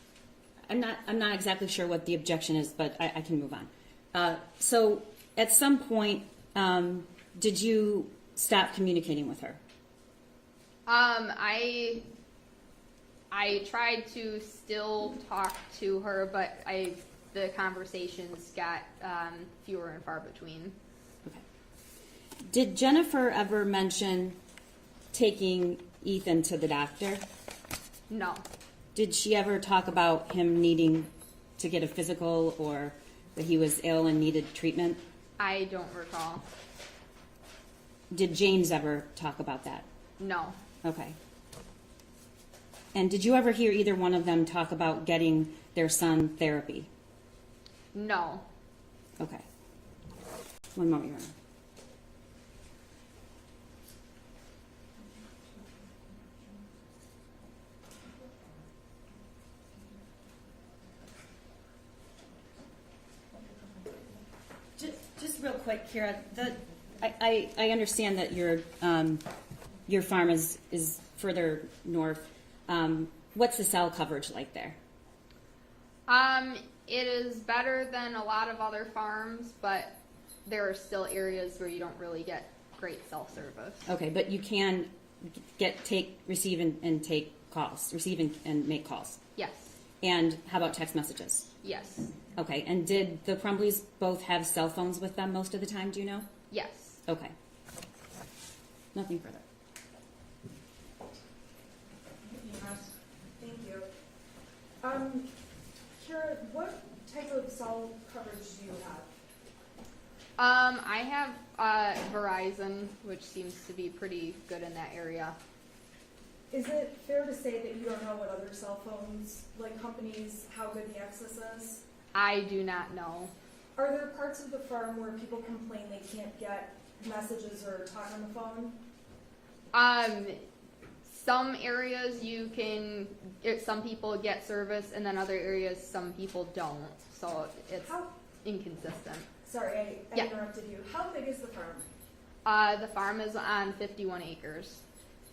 I'm not exactly sure what the objection is, but I can move on. So at some point, did you stop communicating with her? I tried to still talk to her, but the conversations got fewer and far between. Okay. Did Jennifer ever mention taking Ethan to the doctor? No. Did she ever talk about him needing to get a physical, or that he was ill and needed treatment? I don't recall. Did James ever talk about that? No. Okay. And did you ever hear either one of them talk about getting their son therapy? No. Okay. One moment, Your Honor. Just real quick, Kira, I understand that your farm is further north. What's the cell coverage like there? It is better than a lot of other farms, but there are still areas where you don't really get great cell service. Okay, but you can receive and take calls, receive and make calls. Yes. And how about text messages? Yes. Okay, and did the Crumbleys both have cell phones with them most of the time, do you know? Yes. Okay. Nothing further. Thank you. Kara, what type of cell coverage do you have? I have Verizon, which seems to be pretty good in that area. Is it fair to say that you don't know what other cell phones, like companies, how good the access is? I do not know. Are there parts of the farm where people complain they can't get messages or talk on the phone? Some areas some people get service, and then other areas some people don't. So it's inconsistent. Sorry, I Yeah. interrupted you. How big is the farm? The farm is on 51 acres.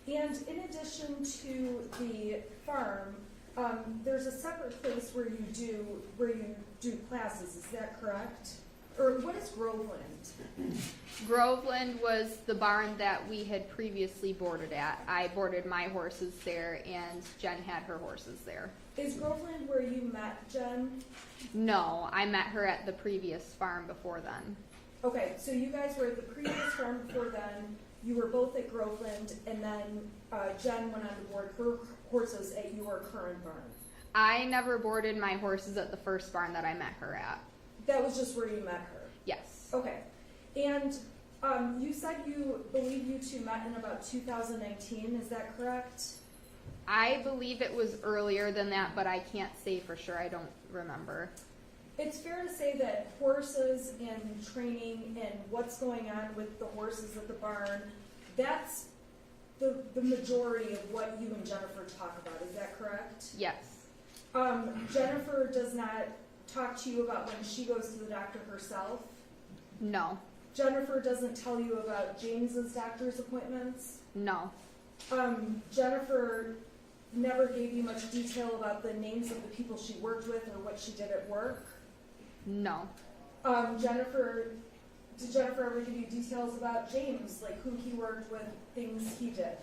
And in addition to the farm, there's a separate place where you do classes. Is that correct? Or what is Groveland? Groveland was the barn that we had previously boarded at. I boarded my horses there, and Jen had her horses there. Is Groveland where you met Jen? No, I met her at the previous farm before then. Okay, so you guys were at the previous farm before then. You were both at Groveland, and then Jen went on to board her horses at your current barn. I never boarded my horses at the first barn that I met her at. That was just where you met her? Yes. Okay. And you said you believe you two met in about 2019, is that correct? I believe it was earlier than that, but I can't say for sure. I don't remember. It's fair to say that horses and training and what's going on with the horses at the barn, that's the majority of what you and Jennifer talk about, is that correct? Yes. Jennifer does not talk to you about when she goes to the doctor herself? No. Jennifer doesn't tell you about James's doctor's appointments? No. Jennifer never gave you much detail about the names of the people she worked with or what she did at work? No. Did Jennifer ever give you details about James, like who he worked with, things he did?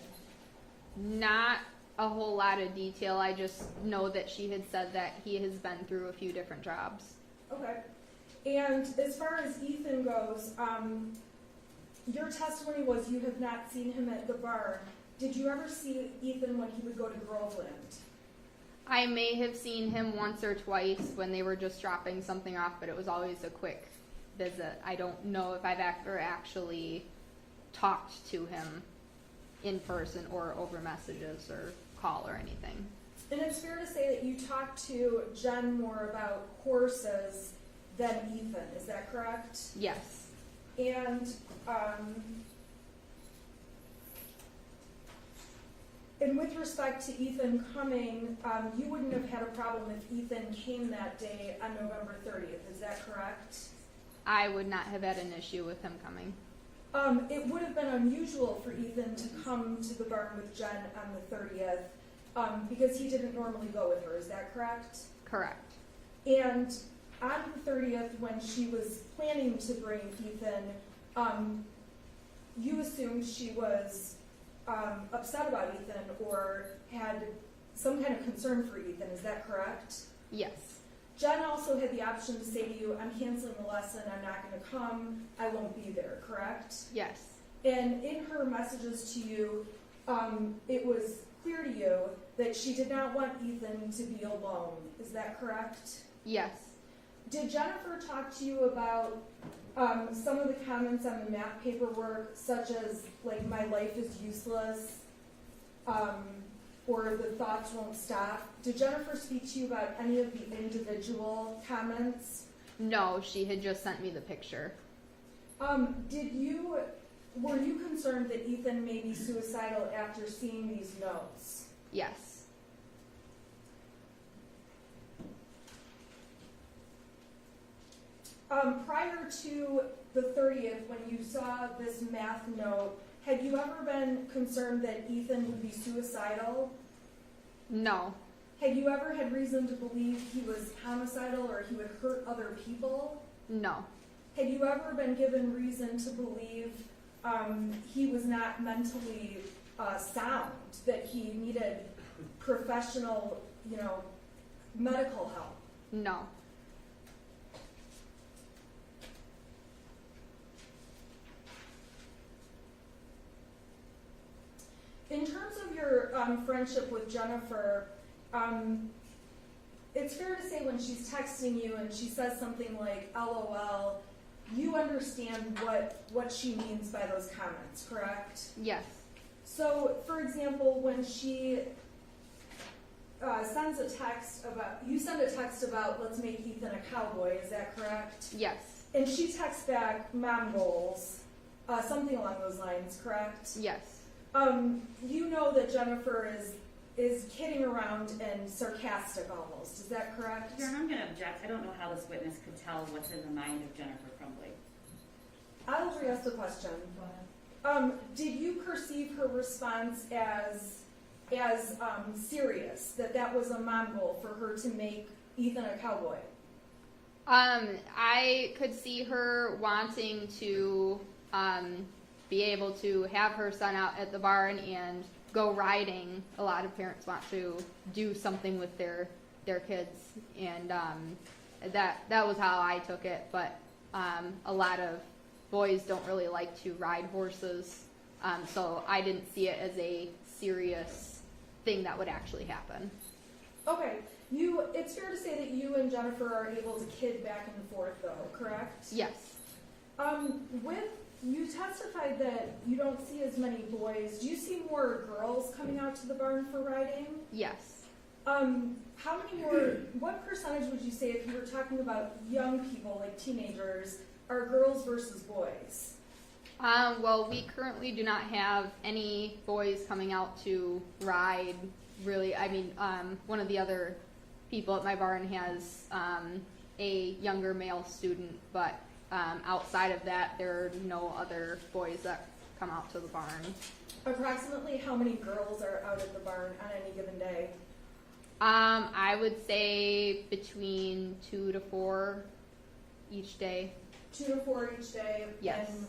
Not a whole lot of detail. I just know that she had said that he has been through a few different jobs. Okay. And as far as Ethan goes, your testimony was you have not seen him at the barn. Did you ever see Ethan when he would go to Groveland? I may have seen him once or twice when they were just dropping something off, but it was always a quick visit. I don't know if I've ever actually talked to him in person or over messages or call or anything. And it's fair to say that you talked to Jen more about horses than Ethan, is that correct? Yes. And with respect to Ethan coming, you wouldn't have had a problem if Ethan came that day on November 30th, is that correct? I would not have had an issue with him coming. It would have been unusual for Ethan to come to the barn with Jen on the 30th because he didn't normally go with her, is that correct? Correct. And on the 30th, when she was planning to bring Ethan, you assumed she was upset about Ethan or had some kind of concern for Ethan, is that correct? Yes. Jen also had the option to say to you, I'm canceling the lesson, I'm not going to come, I won't be there, correct? Yes. And in her messages to you, it was clear to you that she did not want Ethan to be alone, is that correct? Yes. Did Jennifer talk to you about some of the comments on the map paperwork, such as, like, my life is useless, or the thoughts won't stop? Did Jennifer speak to you about any of the individual comments? No, she had just sent me the picture. Were you concerned that Ethan may be suicidal after seeing these notes? Yes. Prior to the 30th, when you saw this math note, had you ever been concerned that Ethan would be suicidal? No. Had you ever had reason to believe he was homicidal or he would hurt other people? No. Had you ever been given reason to believe he was not mentally sound, that he needed professional, medical help? No. In terms of your friendship with Jennifer, it's fair to say when she's texting you and she says something like LOL, you understand what she means by those comments, correct? Yes. So, for example, when she sends a text about, you send a text about, let's make Ethan a cowboy, is that correct? Yes. And she texts back, mom goals, something along those lines, correct? Yes. You know that Jennifer is kidding around and sarcastic almost, is that correct? Karen, I'm going to object. I don't know how this witness could tell what's in the mind of Jennifer Crumbly. I'll re-ask the question. Did you perceive her response as serious, that was a mom goal for her to make Ethan a cowboy? I could see her wanting to be able to have her son out at the barn and go riding. A lot of parents want to do something with their kids, and that was how I took it. But a lot of boys don't really like to ride horses, so I didn't see it as a serious thing that would actually happen. Okay, it's fair to say that you and Jennifer are able to kid back and forth, though, correct? Yes. You testified that you don't see as many boys. Do you see more girls coming out to the barn for riding? Yes. How many more, what percentage would you say, if you were talking about young people, like teenagers, are girls versus boys? Well, we currently do not have any boys coming out to ride, really. I mean, one of the other people at my barn has a younger male student, but outside of that, there are no other boys that come out to the barn. Approximately how many girls are out at the barn on any given day? I would say between 2 to 4 each day. 2 to 4 each day? Yes. And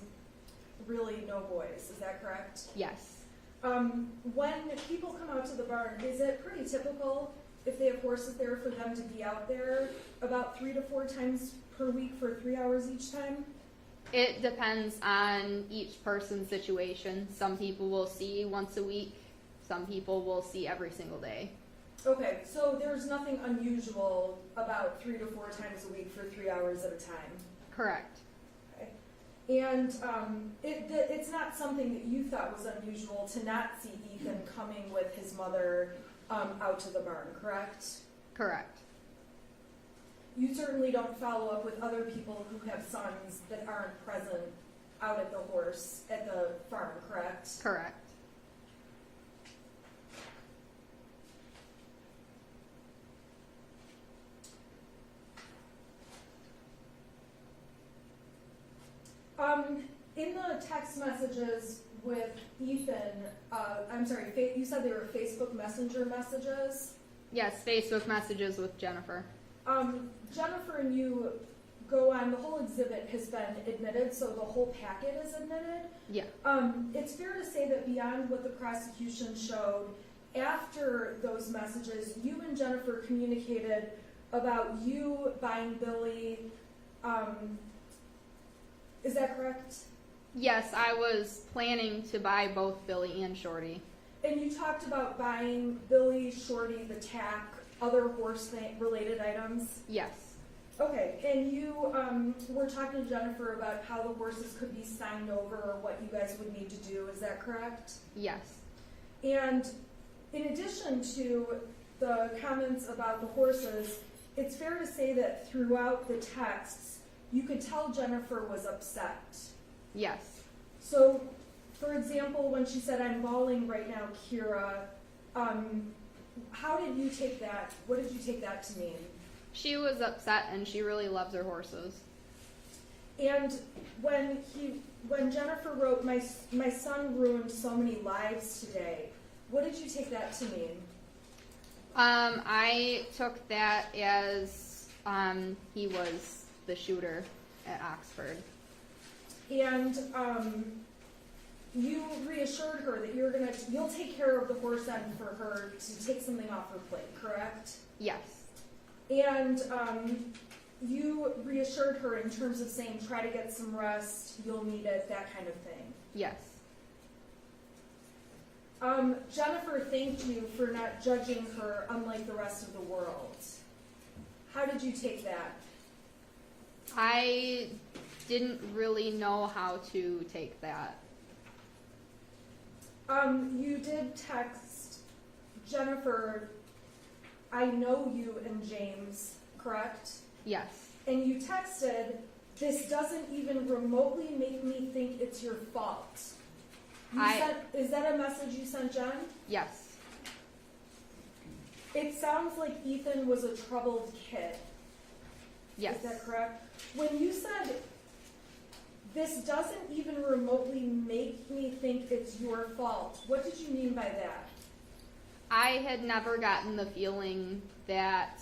really no boys, is that correct? Yes. When people come out to the barn, is it pretty typical, if they have horses there, for them to be out there about 3 to 4 times per week for 3 hours each time? It depends on each person's situation. Some people will see once a week. Some people will see every single day. Okay, so there's nothing unusual about 3 to 4 times a week for 3 hours at a time? Correct. Okay. And it's not something that you thought was unusual to not see Ethan coming with his mother out to the barn, correct? Correct. You certainly don't follow up with other people who have sons that aren't present out at the farm, correct? Correct. In the text messages with Ethan, you said they were Facebook Messenger messages? Yes, Facebook messages with Jennifer. Jennifer and you go on, the whole exhibit has been admitted, so the whole packet is admitted. Yeah. It's fair to say that beyond what the prosecution showed, after those messages, you and Jennifer communicated about you buying Billy. Is that correct? Yes, I was planning to buy both Billy and Shorty. And you talked about buying Billy, Shorty, the tack, other horse-related items? Yes. Okay, and you were talking to Jennifer about how the horses could be signed over or what you guys would need to do, is that correct? Yes. And in addition to the comments about the horses, it's fair to say that throughout the texts, you could tell Jennifer was upset. Yes. So, for example, when she said, "I'm bawling right now, Kira," how did you take that? What did you take that to mean? She was upset and she really loves her horses. And when Jennifer wrote, my son ruined so many lives today, what did you take that to mean? I took that as he was the shooter at Oxford. And you reassured her that you'll take care of the horse end for her to take something off her plate, correct? Yes. And you reassured her in terms of saying, try to get some rest, you'll need it, that kind of thing. Yes. Jennifer thanked you for not judging her unlike the rest of the world. How did you take that? I didn't really know how to take that. You did text Jennifer, I know you and James, correct? Yes. And you texted, this doesn't even remotely make me think it's your fault. Is that a message you sent Jen? Yes. It sounds like Ethan was a troubled kid. Yes. Is that correct? When you said, this doesn't even remotely make me think it's your fault, what did you mean by that? I had never gotten the feeling that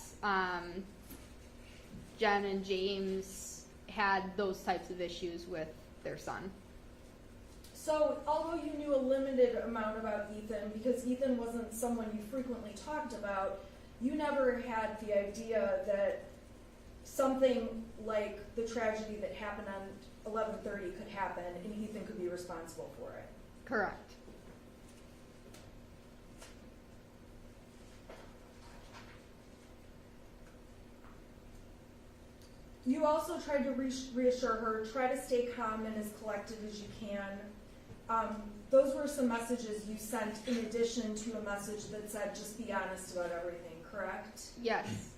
Jen and James had those types of issues with their son. So, although you knew a limited amount about Ethan, because Ethan wasn't someone you frequently talked about, you never had the idea that something like the tragedy that happened on 11/30 could happen and Ethan could be responsible for it. Correct. You also tried to reassure her, try to stay calm and as collected as you can. Those were some messages you sent in addition to a message that said just be honest about everything, correct? Yes.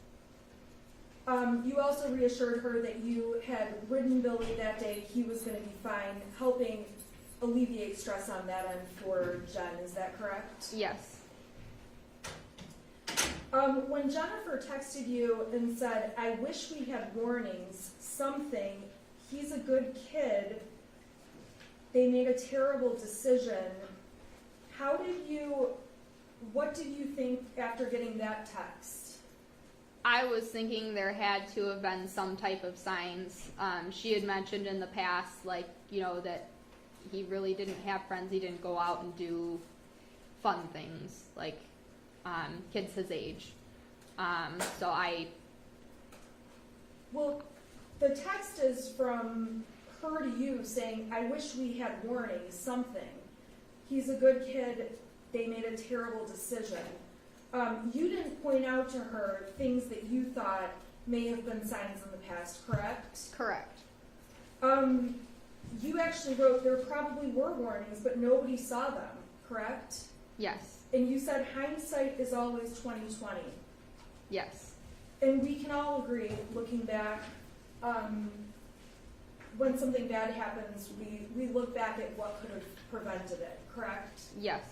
You also reassured her that you had ridden Billy that day, he was going to be fine, helping alleviate stress on that end for Jen, is that correct? Yes. When Jennifer texted you and said, I wish we had warnings, something, he's a good kid, they made a terrible decision, what did you think after getting that text? I was thinking there had to have been some type of signs. She had mentioned in the past, like, that he really didn't have friends. He didn't go out and do fun things, like kids his age. Well, the text is from her to you saying, I wish we had warnings, something. He's a good kid. They made a terrible decision. You didn't point out to her things that you thought may have been signs in the past, correct? Correct. You actually wrote there probably were warnings, but nobody saw them, correct? Yes. And you said hindsight is always 20/20. Yes. And we can all agree, looking back, when something bad happens, we look back at what could have prevented it, correct? Yes.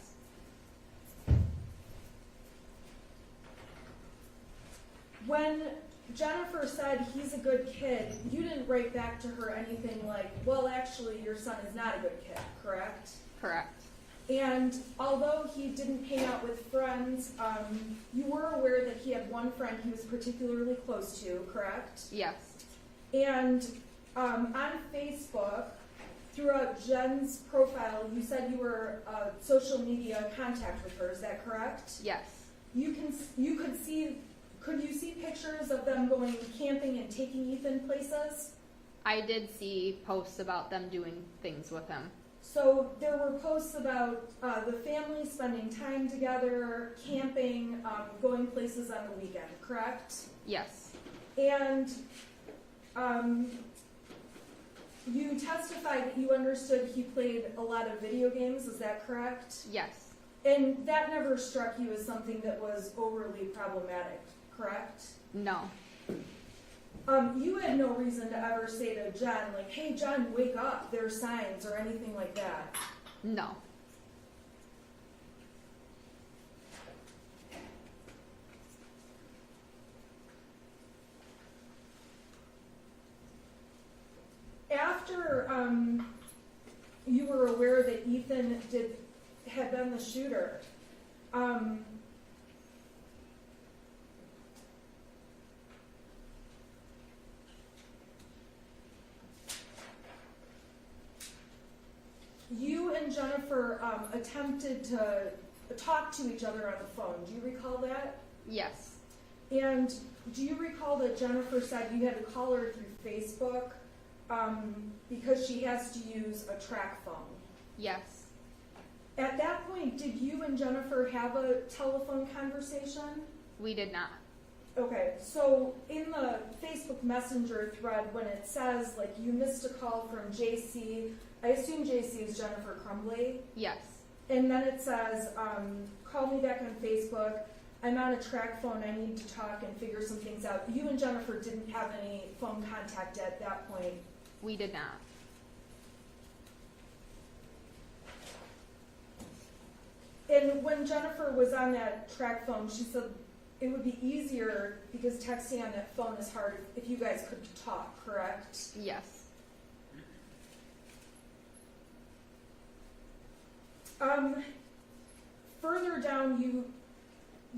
When Jennifer said he's a good kid, you didn't write back to her anything like, well, actually, your son is not a good kid, correct? Correct. And although he didn't hang out with friends, you were aware that he had one friend he was particularly close to, correct? Yes. And on Facebook, throughout Jen's profile, you said you were social media contact with her, is that correct? Yes. Could you see pictures of them going camping and taking Ethan places? I did see posts about them doing things with him. So there were posts about the family spending time together, camping, going places on the weekend, correct? Yes. And you testified that you understood he played a lot of video games, is that correct? Yes. And that never struck you as something that was overly problematic, correct? No. You had no reason to ever say to Jen, like, hey, Jen, wake up, there are signs, or anything like that. No. After you were aware that Ethan had been the shooter, you and Jennifer attempted to talk to each other on the phone. Do you recall that? Yes. And do you recall that Jennifer said you had to call her through Facebook because she has to use a track phone? Yes. At that point, did you and Jennifer have a telephone conversation? We did not. Okay, so in the Facebook Messenger thread, when it says, like, you missed a call from JC, I assume JC is Jennifer Crumbly, Yes. and then it says, call me back on Facebook, I'm on a track phone, I need to talk and figure some things out. You and Jennifer didn't have any phone contact at that point. We did not. And when Jennifer was on that track phone, she said it would be easier because texting on that phone is hard if you guys could talk, correct? Yes. Further down,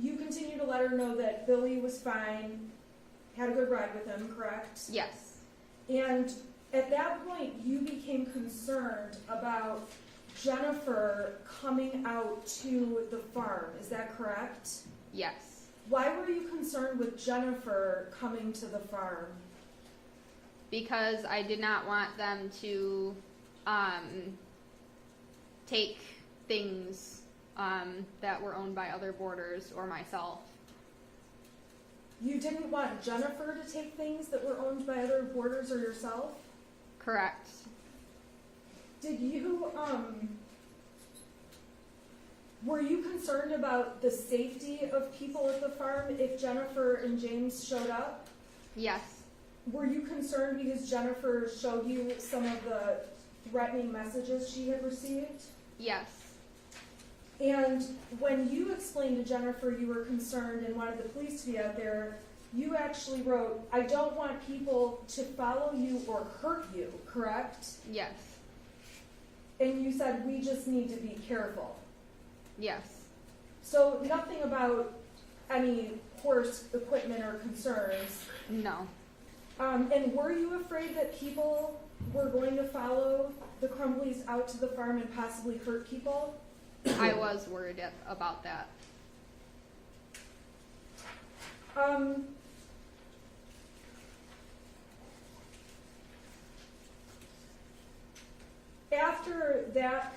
you continue to let her know that Billy was fine, had a good ride with him, correct? Yes. And at that point, you became concerned about Jennifer coming out to the farm, is that correct? Yes. Why were you concerned with Jennifer coming to the farm? Because I did not want them to take things that were owned by other boarders or myself. You didn't want Jennifer to take things that were owned by other boarders or yourself? Correct. Did you, were you concerned about the safety of people at the farm if Jennifer and James showed up? Yes. Were you concerned because Jennifer showed you some of the threatening messages she had received? Yes. And when you explained to Jennifer you were concerned and wanted the police to be out there, you actually wrote, I don't want people to follow you or hurt you, correct? Yes. And you said, we just need to be careful. Yes. So nothing about any horse equipment or concerns. No. And were you afraid that people were going to follow the Crumbleys out to the farm and possibly hurt people? I was worried about that. After that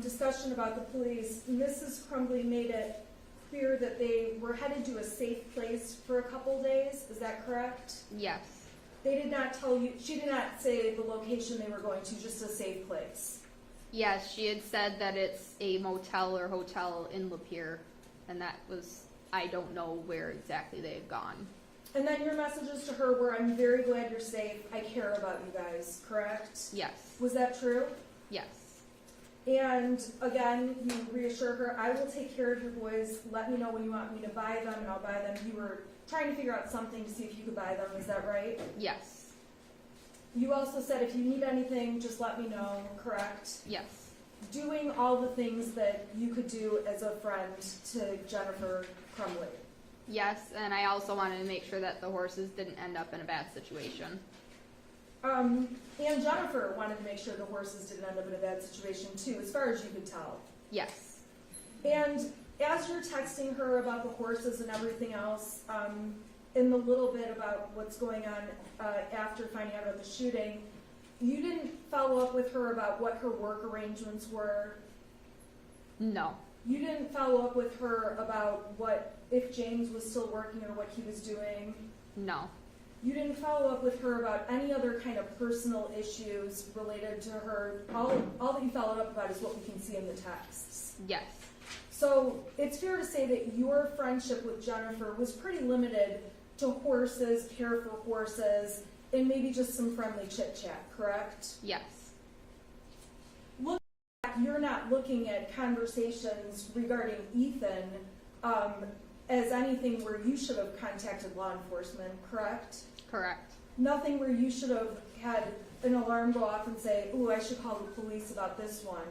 discussion about the police, Mrs. Crumbly made it clear that they were headed to a safe place for a couple days. Is that correct? Yes. They did not tell you, she did not say the location they were going to, just a safe place. Yes, she had said that it's a motel or hotel in Lapeer, and that was, I don't know where exactly they had gone. And then your messages to her were, I'm very glad you're safe, I care about you guys, correct? Yes. Was that true? Yes. And again, you reassure her, I will take care of your boys, let me know when you want me to buy them and I'll buy them. You were trying to figure out something to see if you could buy them, is that right? Yes. You also said if you need anything, just let me know, correct? Yes. Doing all the things that you could do as a friend to Jennifer Crumbly. Yes, and I also wanted to make sure that the horses didn't end up in a bad situation. And Jennifer wanted to make sure the horses didn't end up in a bad situation too, as far as you could tell. Yes. And as you're texting her about the horses and everything else, in the little bit about what's going on after finding out about the shooting, you didn't follow up with her about what her work arrangements were? No. You didn't follow up with her about what, if James was still working or what he was doing? No. You didn't follow up with her about any other kind of personal issues related to her? All that you followed up about is what we can see in the texts. Yes. So it's fair to say that your friendship with Jennifer was pretty limited to horses, care for horses, and maybe just some friendly chit-chat, correct? Yes. Looking back, you're not looking at conversations regarding Ethan as anything where you should have contacted law enforcement, correct? Correct. Nothing where you should have had an alarm go off and say, ooh, I should call the police about this one.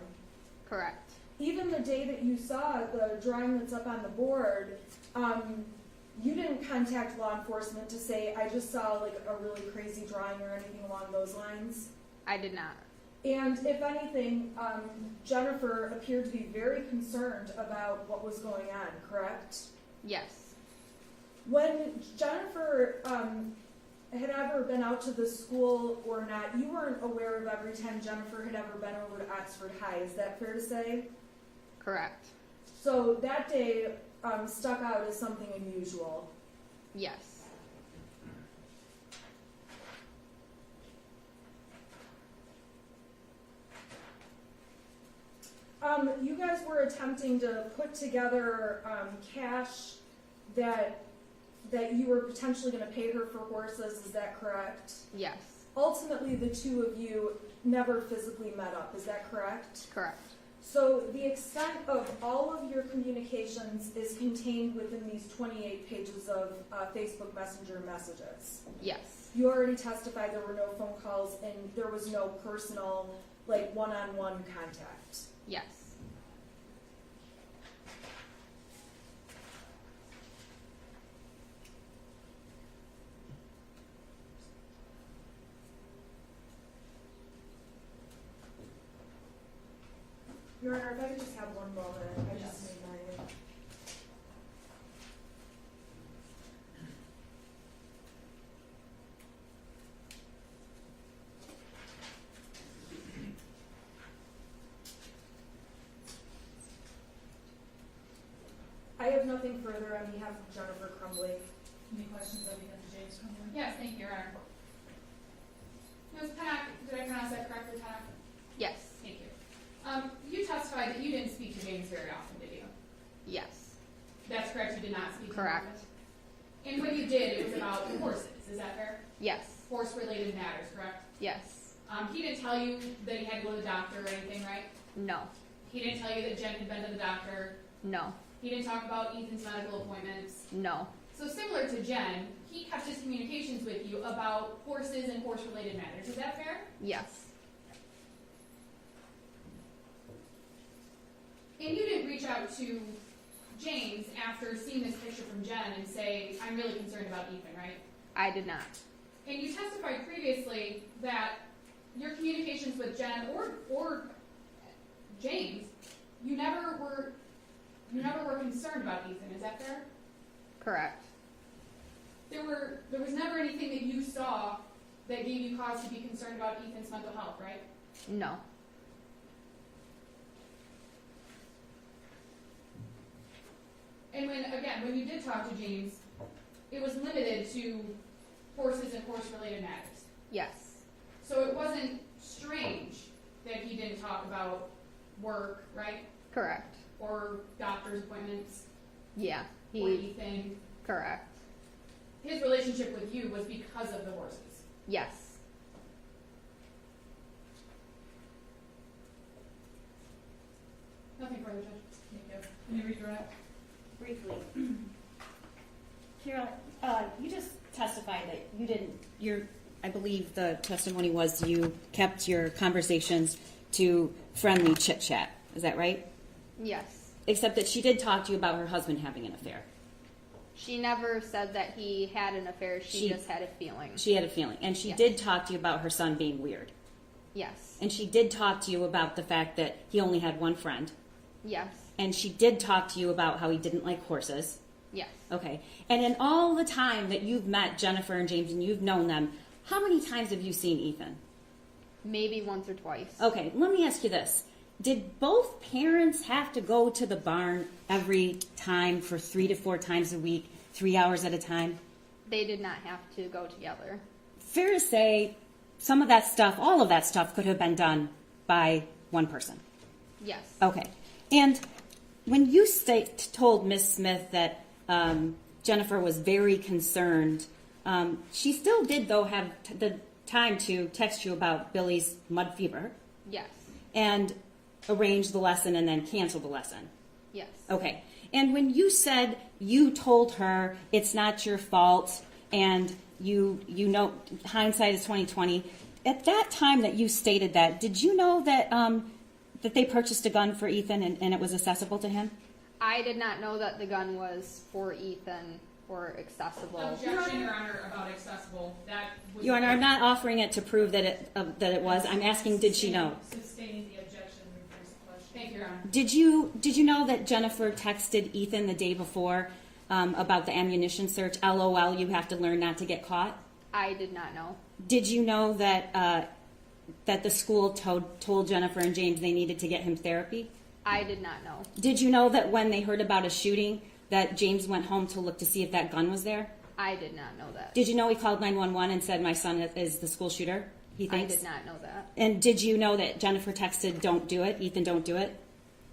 Correct. Even the day that you saw the drawing that's up on the board, you didn't contact law enforcement to say, I just saw like a really crazy drawing or anything along those lines? I did not. And if anything, Jennifer appeared to be very concerned about what was going on, correct? Yes. When Jennifer had ever been out to the school or not, you weren't aware of every time Jennifer had ever been over to Oxford High, is that fair to say? Correct. So that day stuck out as something unusual. Yes. You guys were attempting to put together cash that you were potentially going to pay her for horses. Is that correct? Yes. Ultimately, the two of you never physically met up. Is that correct? Correct. So the extent of all of your communications is contained within these 28 pages of Facebook Messenger messages. Yes. You already testified there were no phone calls and there was no personal, like, one-on-one contact. Yes. Your Honor, if I could just have one moment, I just need my... I have nothing further on behalf of Jennifer Crumbly. Any questions on behalf of James Crumbly? Yes, thank you, Your Honor. Ms. Pennock, did I pronounce that correctly, Pennock? Yes. Thank you. You testified that you didn't speak to James very often, did you? Yes. That's correct, you did not speak to him? Correct. often? And when you did, it was about horses, is that fair? Yes. Horse-related matters, correct? Yes. He didn't tell you that he had to go to the doctor or anything, right? No. He didn't tell you that Jen had been to the doctor. No. He didn't talk about Ethan's medical appointments. No. So similar to Jen, he kept his communications with you about horses and horse-related matters. Is that fair? Yes. And you didn't reach out to James after seeing this picture from Jen and say, I'm really concerned about Ethan, right? I did not. And you testified previously that your communications with Jen or James, you never were concerned about Ethan. Is that fair? Correct. There was never anything that you saw that gave you cause to be concerned about Ethan's mental health, right? No. And when you did talk to James, it was limited to horses and horse-related matters. Yes. So it wasn't strange that he didn't talk about work, right? Correct. Or doctor's appointments, Yeah. or Ethan. Correct. His relationship with you was because of the horses. Yes. Nothing further, Judge. Thank you. Can you redirect? Briefly. Carol, you just testified that you didn't, I believe the testimony was you kept your conversations to friendly chit chat. Is that right? Yes. Except that she did talk to you about her husband having an affair. She never said that he had an affair. She just had a feeling. She had a feeling. And she Yes. did talk to you about her son being weird. Yes. And she did talk to you about the fact that he only had one friend. Yes. And she did talk to you about how he didn't like horses. Yes. Okay. And in all the time that you've met Jennifer and James and you've known them, how many times have you seen Ethan? Maybe once or twice. Okay, let me ask you this. Did both parents have to go to the barn every time for 3 to 4 times a week, 3 hours at a time? They did not have to go together. Fair to say, some of that stuff, all of that stuff could have been done by one person. Yes. Okay. And when you told Miss Smith that Jennifer was very concerned, she still did, though, have the time to text you about Billy's mud fever Yes. and arrange the lesson and then cancel the lesson. Yes. Okay. And when you said you told her it's not your fault and you know hindsight is 20/20, at that time that you stated that, did you know that that they purchased a gun for Ethan and it was accessible to him? I did not know that the gun was for Ethan or accessible. Objection, Your Honor, about accessible. That was Your Honor, I'm not offering it to prove that it was. I'm asking, did she know? Sustaining the objection, refers the question. Thank you, Your Honor. Did you know that Jennifer texted Ethan the day before about the ammunition search? LOL, you have to learn not to get caught. I did not know. Did you know that that the school told Jennifer and James they needed to get him therapy? I did not know. Did you know that when they heard about a shooting, that James went home to look to see if that gun was there? I did not know that. Did you know he called 911 and said, my son is the school shooter? He I thinks? did not know that. And did you know that Jennifer texted, don't do it, Ethan, don't do it?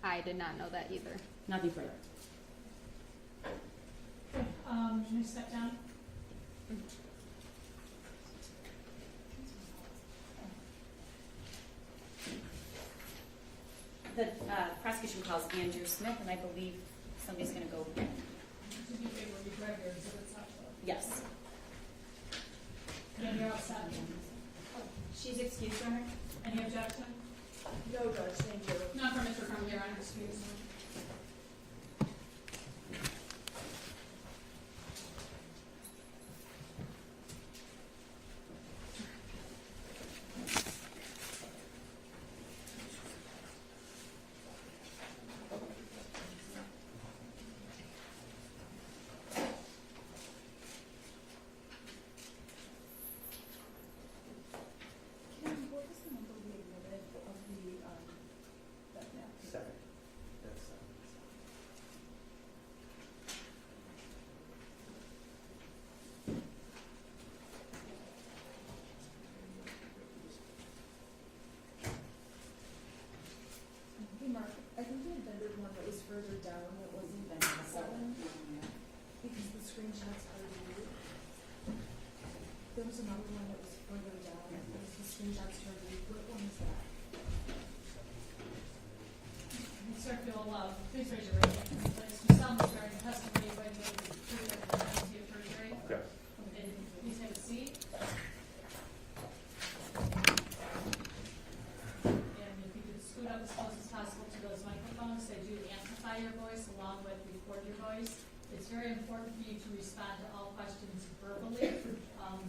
I did not know that either. Nothing further. Okay, can you step down? The prosecution calls Andrew Smith, and I believe somebody's going to go. To be able to grab your exhibits out. Yes. And you're outside. She's excused, Your Honor. Any objection? No, Judge, thank you. Not for Mr. Crumbly, Your Honor, excuse me. Kim, what was the number we admitted of the, that map? 7. That's 7. Hey, Mark, I think we invented one that was further down that wasn't even 7, because the screenshots are removed. There was another one that was further down, because the screenshots are removed. What one is that? Sir, if you'll please raise your right hand. You solemnly swear the testimony you're going to give is true and the truth of your perjury. Yes. Okay, please have a seat. And if you could scoot up as close as possible to those microphones, they do amplify your voice along with record your voice. It's very important for you to respond to all questions verbally.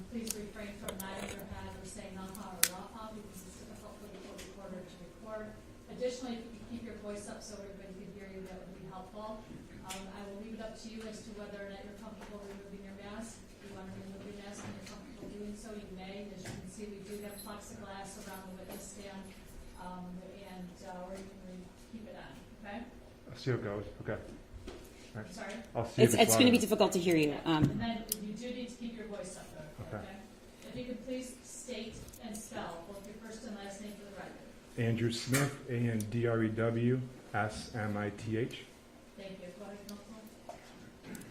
Please refrain from nodding your head or saying "uh-huh" or "uh-huh" because it's difficult for the court recorder to record. Additionally, if you could keep your voice up so everybody can hear you, that would be helpful. I will leave it up to you as to whether or not you're comfortable removing your mask. If you want to remove your mask and you're comfortable doing so, you may. As you can see, we do have plexiglass around the witness stand, or you can keep it on, okay? I'll see how it goes. Okay. I'm sorry? I'll see if It's going to be loud. difficult to hear you. And then you do need to keep your voice up, though, Okay. okay? If you could please state and spell both your first and last name for the record. Andrew Smith, ANDREW SMITH. Thank you. Go ahead, Counsel.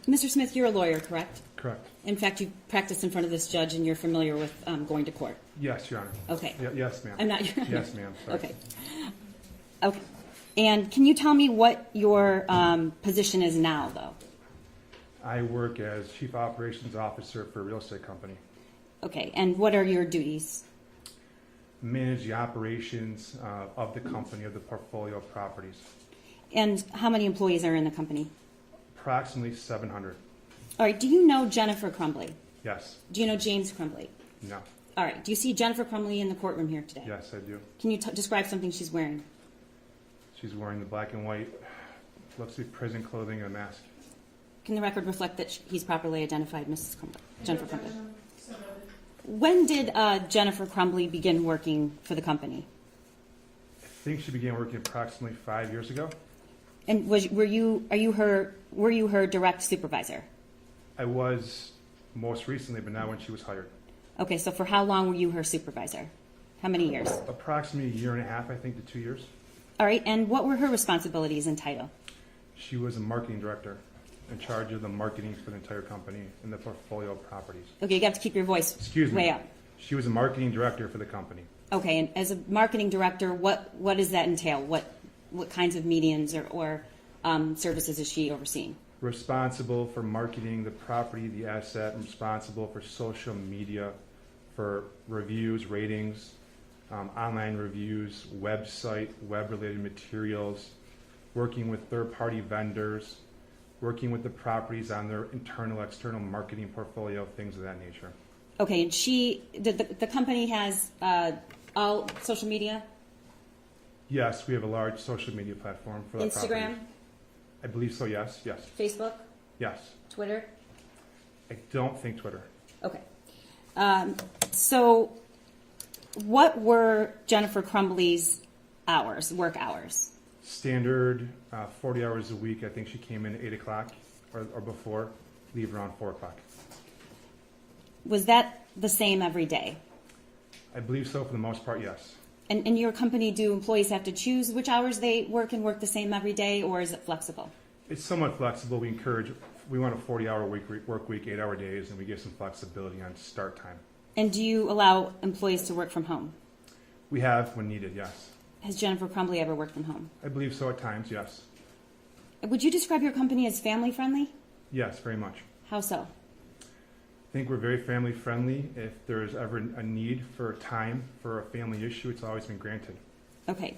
Mr. Smith, you're a lawyer, correct? Correct. In fact, you practice in front of this judge and you're familiar with going to court. Yes, Your Honor. Okay. Yes, ma'am. I'm not. Yes, ma'am. Sorry. Okay. Okay. And can you tell me what your position is now, though? I work as Chief Operations Officer for a real estate company. Okay. And what are your duties? Manage the operations of the company, of the portfolio of properties. And how many employees are in the company? Approximately 700. All right. Do you know Jennifer Crumbly? Yes. Do you know James Crumbly? No. All right. Do you see Jennifer Crumbly in the courtroom here today? Yes, I do. Can you describe something she's wearing? She's wearing the black and white, looks like prison clothing and a mask. Can the record reflect that he's properly identified, Mrs. Crumbly? Jennifer Crumbly. So noted. When did Jennifer Crumbly begin working for the company? I think she began working approximately 5 years ago. And were you her direct supervisor? I was most recently, but not when she was hired. Okay, so for how long were you her supervisor? How many years? Approximately a year and a half, I think, to 2 years. All right, and what were her responsibilities and title? She was a marketing director in charge of the marketing for the entire company and the portfolio of properties. Okay, you have to keep your voice Excuse me. way up. She was a marketing director for the company. Okay, and as a marketing director, what does that entail? What kinds of mediums or services is she overseeing? Responsible for marketing the property, the asset, and responsible for social media, for reviews, ratings, online reviews, website, web-related materials, working with third-party vendors, working with the properties on their internal, external marketing portfolio, things of that nature. Okay, and the company has all social media? Yes, we have a large social media platform for the Instagram? properties. I believe so, yes, yes, Facebook? yes. Twitter? I don't think Twitter. Okay. So what were Jennifer Crumbly's hours, work hours? Standard 40 hours a week. I think she came in at 8 o'clock or before, leave around 4 o'clock. Was that the same every day? I believe so for the most part, yes. And in your company, do employees have to choose which hours they work and work the same every day, or is it flexible? It's somewhat flexible. We want a 40-hour work week, 8-hour days, and we give some flexibility on start time. And do you allow employees to work from home? We have when needed, yes. Has Jennifer Crumbly ever worked from home? I believe so at times, yes. Would you describe your company as family friendly? Yes, very much. How so? I think we're very family friendly. If there's ever a need for time for a family issue, it's always been granted. Okay.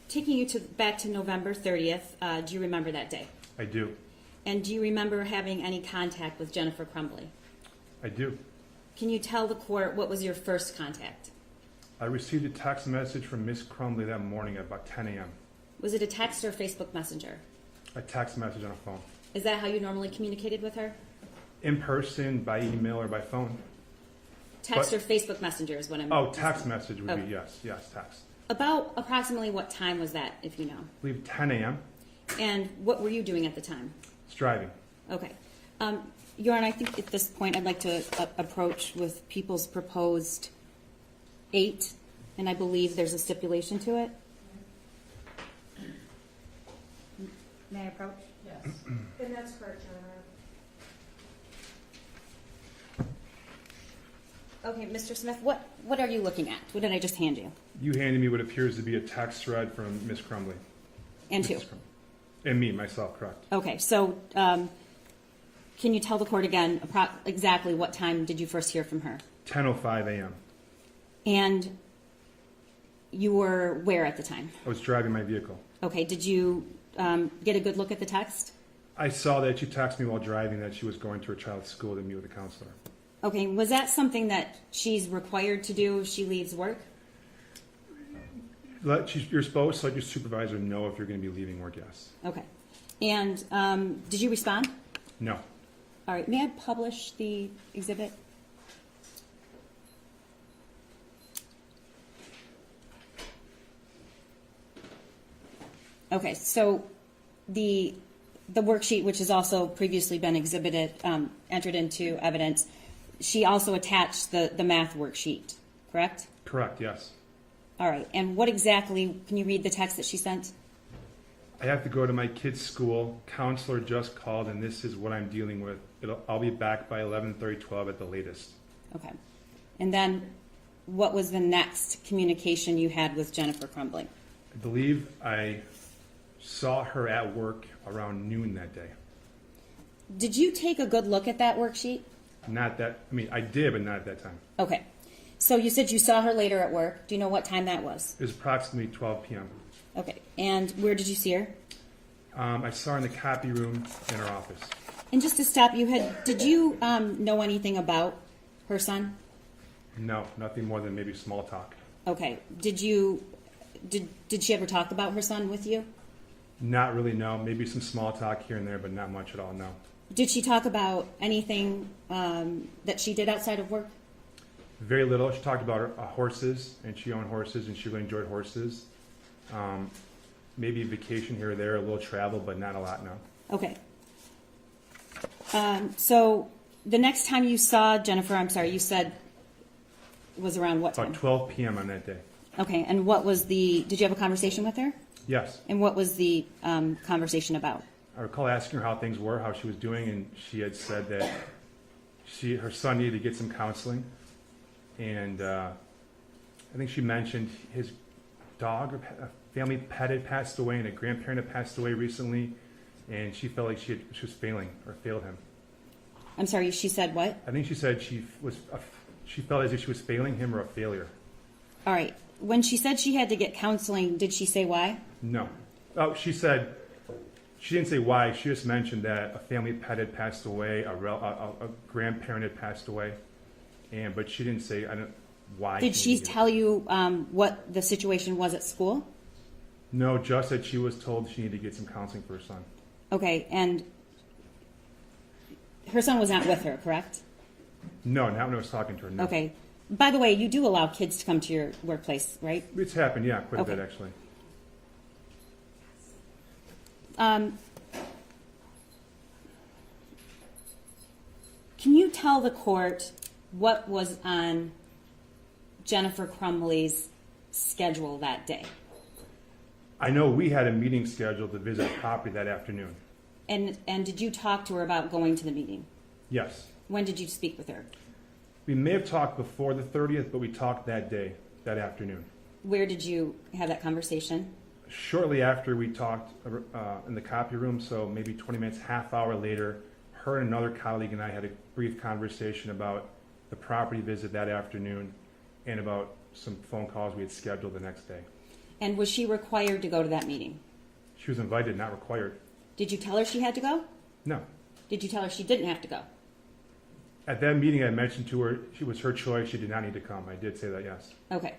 Taking you back to November 30th, do you remember that day? I do. And do you remember having any contact with Jennifer Crumbly? I do. Can you tell the court what was your first contact? I received a text message from Miss Crumbly that morning at about 10 a.m. Was it a text or Facebook Messenger? A text message on a phone. Is that how you normally communicated with her? In person, by email, or by phone. Text or Facebook Messenger is what I'm Oh, text message would Okay. be, yes, text. About approximately what time was that, if you know? I believe 10 a.m. And what were you doing at the time? It's driving. Okay. Your Honor, I think at this point I'd like to approach with people's proposed 8, and I believe there's a stipulation to it. May I approach? Yes. And that's correct, Your Honor. Okay, Mr. Smith, what are you looking at? What did I just hand you? You handed me what appears to be a text thread from Miss Crumbly. And Mrs. who? Crumbly. And me, myself, correct. Okay, so can you tell the court again exactly what time did you first hear from her? 10:05 a.m. And you were where at the time? I was driving my vehicle. Okay, did you get a good look at the text? I saw that you texted me while driving that she was going to her child's school to meet with a counselor. Okay, was that something that she's required to do if she leaves work? You're supposed to let your supervisor know if you're going to be leaving work, yes. Okay. And did you respond? No. All right, may I publish the exhibit? Okay, so the worksheet, which has also previously been exhibited, entered into evidence, she also attached the math worksheet, correct? Correct, yes. All right, and what exactly, can you read the text that she sent? I have to go to my kid's school. Counselor just called, and this is what I'm dealing with. I'll be back by 11:30, 12 at the latest. Okay. And then what was the next communication you had with Jennifer Crumbly? I believe I saw her at work around noon that day. Did you take a good look at that worksheet? I did, but not at that time. Okay. So you said you saw her later at work. Do you know what time that was? It was approximately 12 p.m. Okay. And where did you see her? I saw her in the copy room in her office. And just to stop, did you know anything about her son? No, nothing more than maybe small talk. Okay. Did she ever talk about her son with you? Not really, no. Maybe some small talk here and there, but not much at all, no. Did she talk about anything that she did outside of work? Very little. She talked about her horses, and she owned horses, and she really enjoyed horses. Maybe vacation here or there, a little travel, but not a lot, no. Okay. So the next time you saw Jennifer, I'm sorry, you said was around what time? About 12 p.m. on that day. Okay, and did you have a conversation with her? Yes. And what was the conversation about? I recall asking her how things were, how she was doing, and she had said that her son needed to get some counseling. And I think she mentioned his dog, or a family pet had passed away, and a grandparent had passed away recently, and she felt like she was failing or failed him. I'm sorry, she said what? I think she said she felt as if she was failing him or a failure. All right. When she said she had to get counseling, did she say why? No. Oh, she didn't say why. She just mentioned that a family pet had passed away, a grandparent had passed away, but she didn't say why. Did she tell you what the situation was at school? No, just that she was told she needed to get some counseling for her son. Okay, and her son was not with her, correct? No, not when I was talking to her, no. Okay. By the way, you do allow kids to come to your workplace, right? It's happened, yeah, quite Okay. a bit, actually. Can you tell the court what was on Jennifer Crumbly's schedule that day? I know we had a meeting scheduled to visit the property that afternoon. And did you talk to her about going to the meeting? Yes. When did you speak with her? We may have talked before the 30th, but we talked that day, that afternoon. Where did you have that conversation? Shortly after we talked in the copy room, so maybe 20 minutes, half hour later, her and another colleague and I had a brief conversation about the property visit that afternoon and about some phone calls we had scheduled the next day. And was she required to go to that meeting? She was invited, not required. Did you tell her she had to go? No. Did you tell her she didn't have to go? At that meeting, I mentioned to her it was her choice. She did not need to come. I did say that, yes. Okay.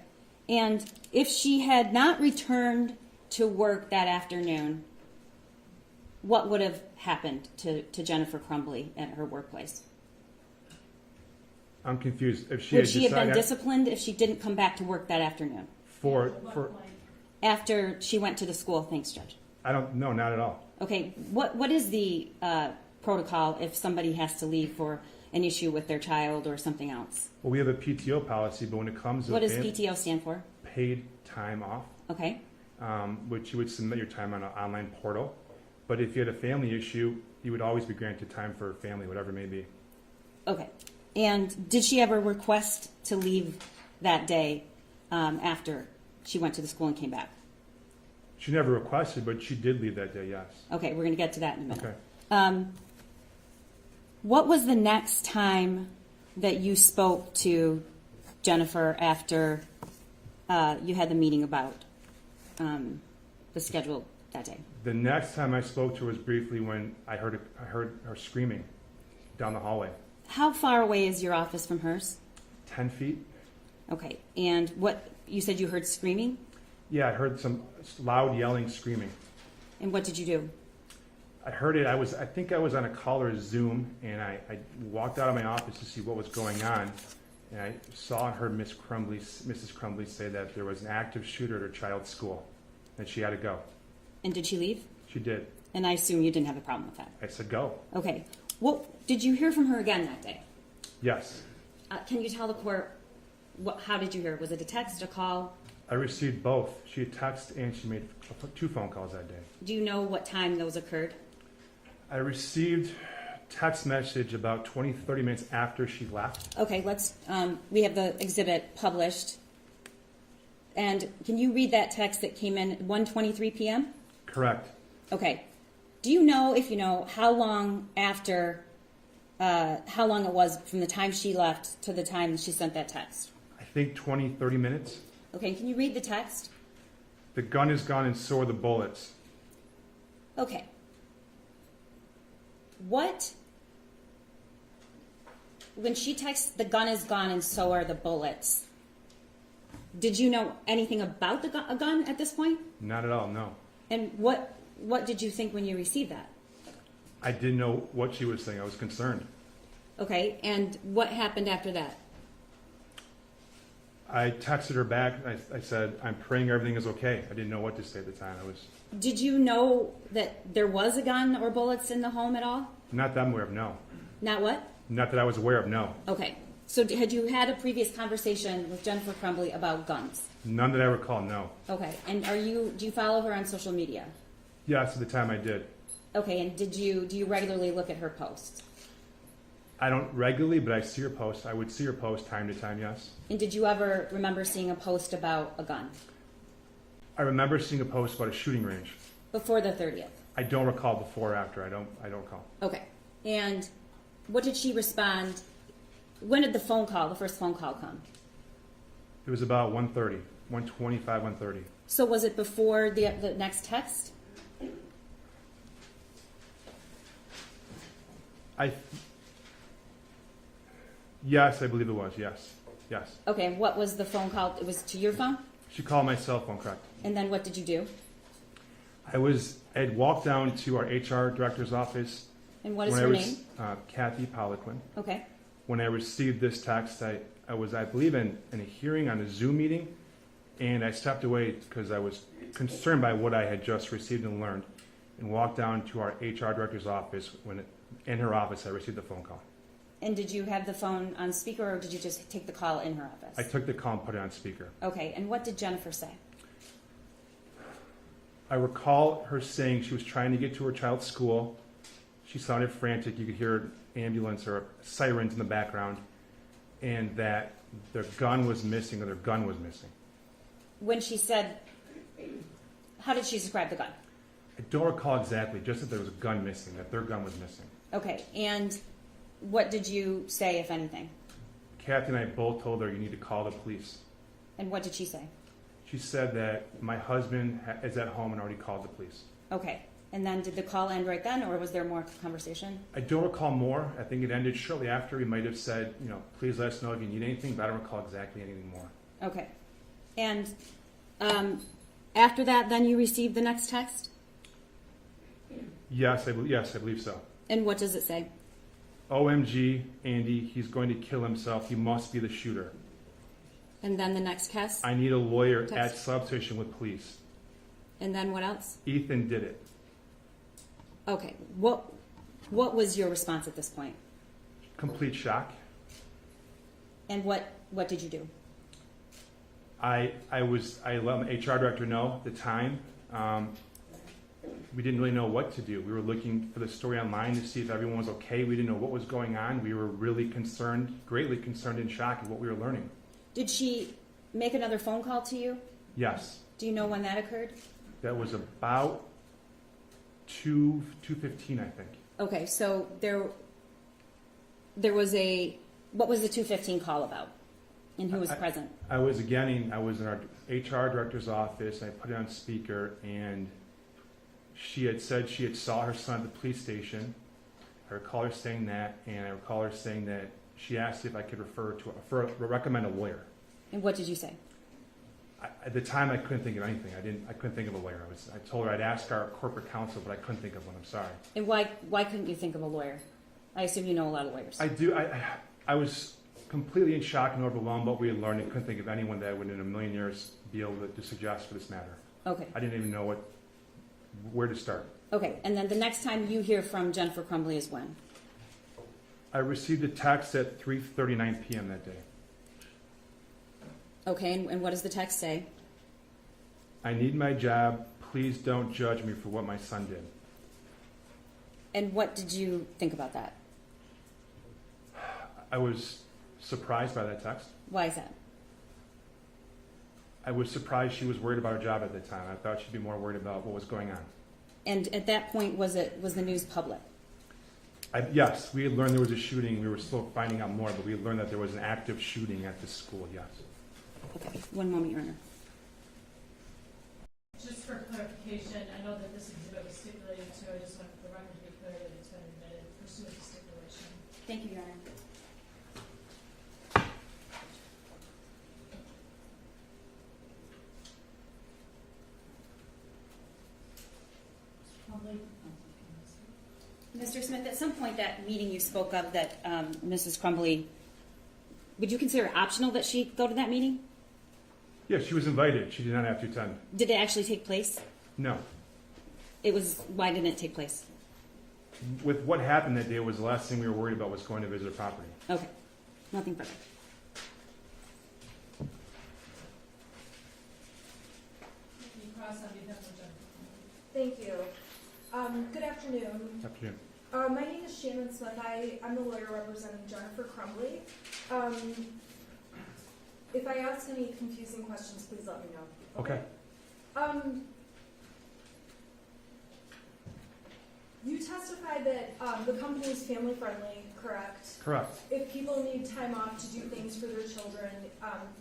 And if she had not returned to work that afternoon, what would have happened to Jennifer Crumbly at her workplace? I'm confused. If she Would had she have been decided disciplined if she didn't come back to work that afternoon? for After she went to the school? Thanks, Judge. I don't know, not at all. Okay. What is the protocol if somebody has to leave for an issue with their child or something else? Well, we have a PTO policy, but when it comes to What does PTO stand for? paid time off, Okay. which you would submit your time on an online portal. But if you had a family issue, you would always be granted time for family, whatever it may be. Okay. And did she ever request to leave that day after she went to the school and came back? She never requested, but she did leave that day, yes. Okay, we're going to get to that in a minute. Okay. What was the next time that you spoke to Jennifer after you had the meeting about the schedule that day? The next time I spoke to her was briefly when I heard her screaming down the hallway. How far away is your office from hers? 10 feet? Okay, and what, you said you heard screaming? Yeah, I heard some loud yelling, screaming. And what did you do? I heard it. I think I was on a call or a Zoom, and I walked out of my office to see what was going on, and I saw and heard Mrs. Crumbly say that there was an active shooter at her child's school, and she had to go. And did she leave? She did. And I assume you didn't have a problem with that. I said go. Okay. What did you hear from her again that day? Yes. Can you tell the court how did you hear? Was it a text, a call? I received both. She had texted and she made 2 phone calls that day. Do you know what time those occurred? I received text message about 20, 30 minutes after she left. Okay, we have the exhibit published. And can you read that text that came in at 1:23 p.m.? Correct. Okay. Do you know, if you know, how long it was from the time she left to the time she sent that text? I think 20, 30 minutes. Okay, can you read the text? The gun is gone and so are the bullets. Okay. When she texts, the gun is gone and so are the bullets, did you know anything about a gun at this point? Not at all, no. And what did you think when you received that? I didn't know what she was saying. I was concerned. Okay, and what happened after that? I texted her back. I said, I'm praying everything is okay. I didn't know what to say at the time. Did you know that there was a gun or bullets in the home at all? Not that I'm aware of, no. Not what? Not that I was aware of, no. Okay. So had you had a previous conversation with Jennifer Crumbly about guns? None that I recall, no. Okay. And do you follow her on social media? Yes, at the time I did. Okay. And do you regularly look at her posts? I don't regularly, but I see her post. I would see her post time to time, yes. And did you ever remember seeing a post about a gun? I remember seeing a post about a shooting range. Before the 30th? I don't recall before or after. I don't recall. Okay. And what did she respond? When did the first phone call come? It was about 1:30, 1:25, 1:30. So was it before the next text? Yes, I believe it was, yes. Yes. Okay, and what was the phone call? It was to your phone? She called my cell phone, correct. And then what did you do? I had walked down to our HR director's office. And what is her name? Kathy Poliquin. Okay. When I received this text, I was, I believe, in a hearing on a Zoom meeting, and I stepped away because I was concerned by what I had just received and learned, and walked down to our HR director's office. When in her office, I received the phone call. And did you have the phone on speaker, or did you just take the call in her office? I took the call and put it on speaker. Okay, and what did Jennifer say? I recall her saying she was trying to get to her child's school. She sounded frantic. You could hear ambulance or sirens in the background, and that their gun was missing, or their gun was missing. When she said, how did she describe the gun? I don't recall exactly, just that there was a gun missing, that their gun was missing. Okay, and what did you say, if anything? Kathy and I both told her, you need to call the police. And what did she say? She said that my husband is at home and already called the police. Okay, and then did the call end right then, or was there more conversation? I don't recall more. I think it ended shortly after. We might have said, you know, please let us know if you need anything, but I don't recall exactly anything more. Okay, and after that, then you received the next text? Yes, I believe so. And what does it say? OMG, Andy, he's going to kill himself. He must be the shooter. And then the next text? I need a lawyer Text. at substation with police. And then what else? Ethan did it. Okay, what was your response at this point? Complete shock. And what did you do? I let my HR director know at the time. We didn't really know what to do. We were looking for the story online to see if everyone was okay. We didn't know what was going on. We were really concerned, greatly concerned and shocked at what we were learning. Did she make another phone call to you? Yes. Do you know when that occurred? That was about 2:15, I think. Okay, so there was what was the 2:15 call about? And who was present? I was in our HR director's office, and I put it on speaker, and she had said she had saw her son at the police station. I recall her saying that, and I recall her saying that she asked if I could recommend a lawyer. And what did you say? At the time, I couldn't think of anything. I couldn't think of a lawyer. I told her I'd ask our corporate counsel, but I couldn't think of one. I'm sorry. And why couldn't you think of a lawyer? I assume you know a lot of lawyers. I do. I was completely in shock and overwhelmed by what we had learned. I couldn't think of anyone that would in a million years be able to suggest for this matter. Okay. I didn't even know where to start. Okay, and then the next time you hear from Jennifer Crumbly is when? I received a text at 3:39 p.m. that day. Okay, and what does the text say? I need my job. Please don't judge me for what my son did. And what did you think about that? I was surprised by that text. Why is that? I was surprised she was worried about her job at the time. I thought she'd be more worried about what was going on. And at that point, was the news public? Yes, we had learned there was a shooting. We were still finding out more, but we had learned that there was an active shooting at the school, yes. Okay, one moment, Your Honor. Just for clarification, I know that this exhibit was stipulated to, I just want the record to be clear that it's been admitted pursuant to stipulation. Thank you, Your Honor. Mr. Smith, at some point that meeting you spoke of that Mrs. Crumbly, would you consider it optional that she go to that meeting? Yes, she was invited. She did not have to attend. Did it actually take place? No. Why didn't it take place? With what happened that day was the last thing we were worried about was going to visit her property. Okay, nothing further. Thank you. Good afternoon. Afternoon. My name is Shannon Smith. I'm the lawyer representing Jennifer Crumbly. If I ask any confusing questions, please let me know. Okay. You testified that the company is family friendly, correct? Correct. If people need time off to do things for their children,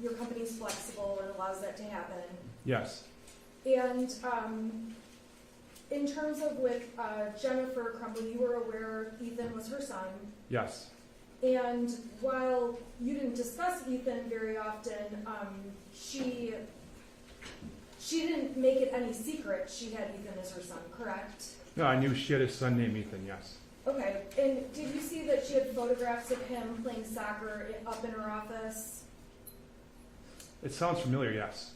your company is flexible and allows that to happen. Yes. And in terms of with Jennifer Crumbly, you were aware Ethan was her son. Yes. And while you didn't discuss Ethan very often, she didn't make it any secret she had Ethan as her son, correct? No, I knew she had a son named Ethan, yes. Okay, and did you see that she had photographs of him playing soccer up in her office? It sounds familiar, yes.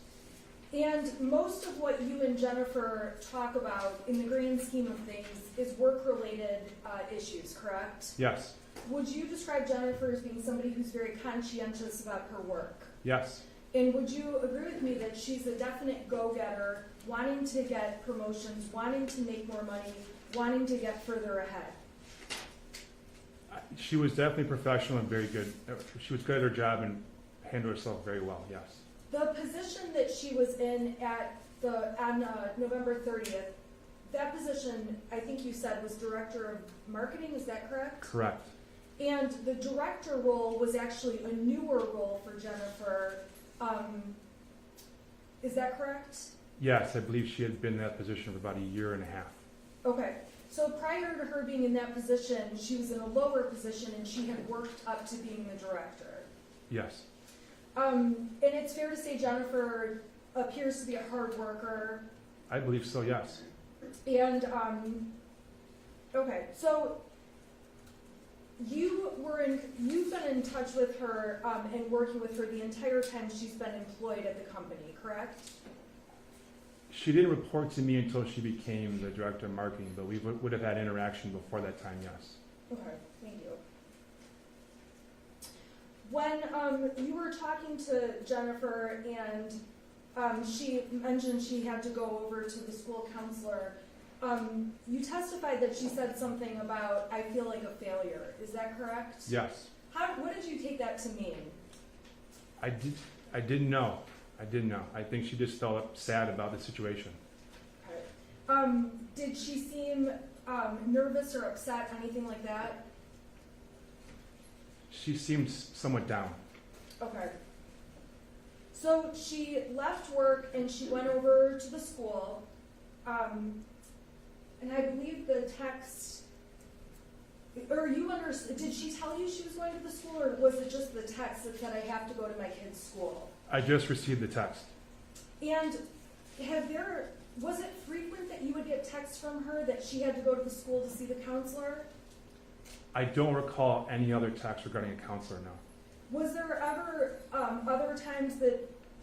And most of what you and Jennifer talk about in the grand scheme of things is work-related issues, correct? Yes. would you describe Jennifer as being somebody who's very conscientious about her work? Yes. And would you agree with me that she's a definite go-getter, wanting to get promotions, wanting to make more money, wanting to get further ahead? She was definitely professional and very good. She was good at her job and handled herself very well, yes. The position that she was in on November 30th, that position, I think you said, was Director of Marketing, is that correct? Correct. And the director role was actually a newer role for Jennifer. Is that correct? Yes, I believe she had been in that position for about a year and a half. Okay. So prior to her being in that position, she was in a lower position and she had worked up to being the director. Yes. And it's fair to say Jennifer appears to be a hard worker. I believe so, yes. And, okay, so you've been in touch with her and working with her the entire time she's been employed at the company, correct? She didn't report to me until she became the director of marketing, but we would have had interaction before that time, yes. Okay, thank you. When you were talking to Jennifer and she mentioned she had to go over to the school counselor, you testified that she said something about, I feel like a failure. Is that correct? Yes. What did you take that to mean? I didn't know. I didn't know. I think she just felt sad about the situation. Okay. Did she seem nervous or upset, anything like that? She seemed somewhat down. Okay. So she left work and she went over to the school. And I believe the text, or did she tell you she was going to the school, or was it just the text that said I have to go to my kid's school? I just received the text. And was it frequent that you would get texts from her that she had to go to the school to see the counselor? I don't recall any other text regarding a counselor, no. Was there ever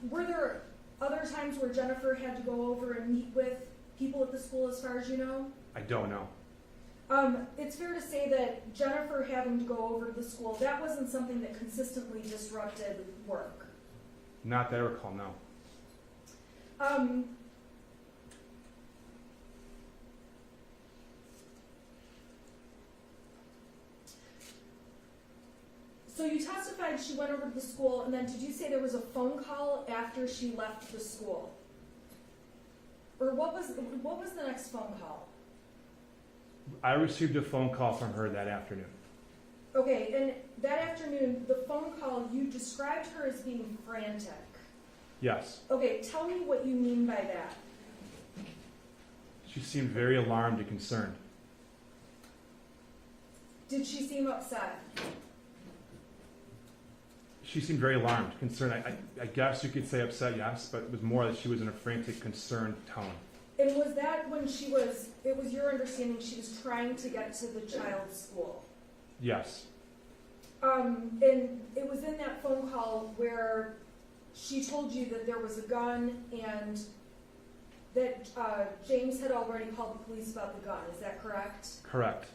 were there other times where Jennifer had to go over and meet with people at the school as far as you know? I don't know. It's fair to say that Jennifer having to go over to the school, that wasn't something that consistently disrupted work. Not that I recall, no. So you testified she went over to the school, and then did you say there was a phone call after she left the school? Or what was the next phone call? I received a phone call from her that afternoon. Okay, and that afternoon, the phone call, you described her as being frantic. Yes. Okay, tell me what you mean by that. She seemed very alarmed and concerned. Did she seem upset? She seemed very alarmed, concerned. I guess you could say upset, yes, but it was more that she was in a frantic, concerned tone. And was that when it was your understanding she was trying to get to the child's school? Yes. And it was in that phone call where she told you that there was a gun and that James had already called the police about the gun. Is that correct? Correct.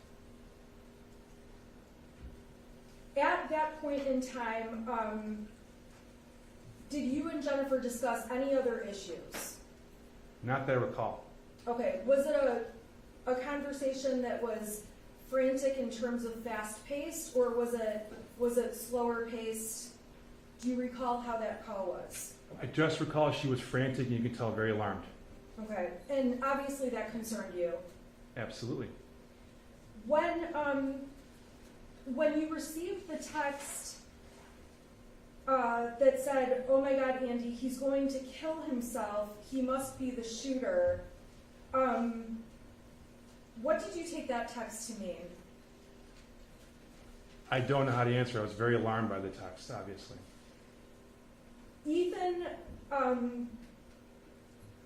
At that point in time, did you and Jennifer discuss any other issues? Not that I recall. Okay. Was it a conversation that was frantic in terms of fast-paced, or was it slower-paced? Do you recall how that call was? I just recall she was frantic and you could tell very alarmed. Okay. And obviously that concerned you. Absolutely. When you received the text that said, "Oh my God, Andy, he's going to kill himself. He must be the shooter," what did you take that text to mean? I don't know how to answer. I was very alarmed by the text, obviously. Ethan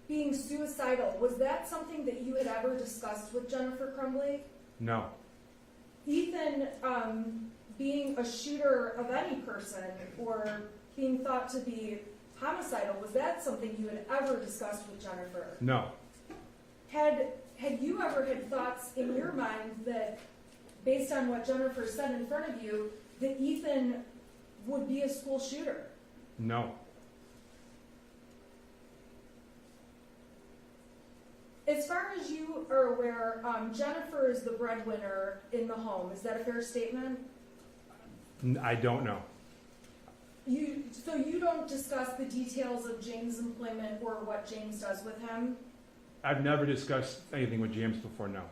being suicidal, was that something that you had ever discussed with Jennifer Crumbly? No. Ethan being a shooter of any person or being thought to be homicidal, was that something you had ever discussed with Jennifer? No. Had you ever had thoughts in your mind that based on what Jennifer said in front of you, that Ethan would be a school shooter. No. As far as you are aware, Jennifer is the breadwinner in the home. Is that a fair statement? I don't know. So you don't discuss the details of James' employment or what James does with him? I've never discussed anything with James before, no.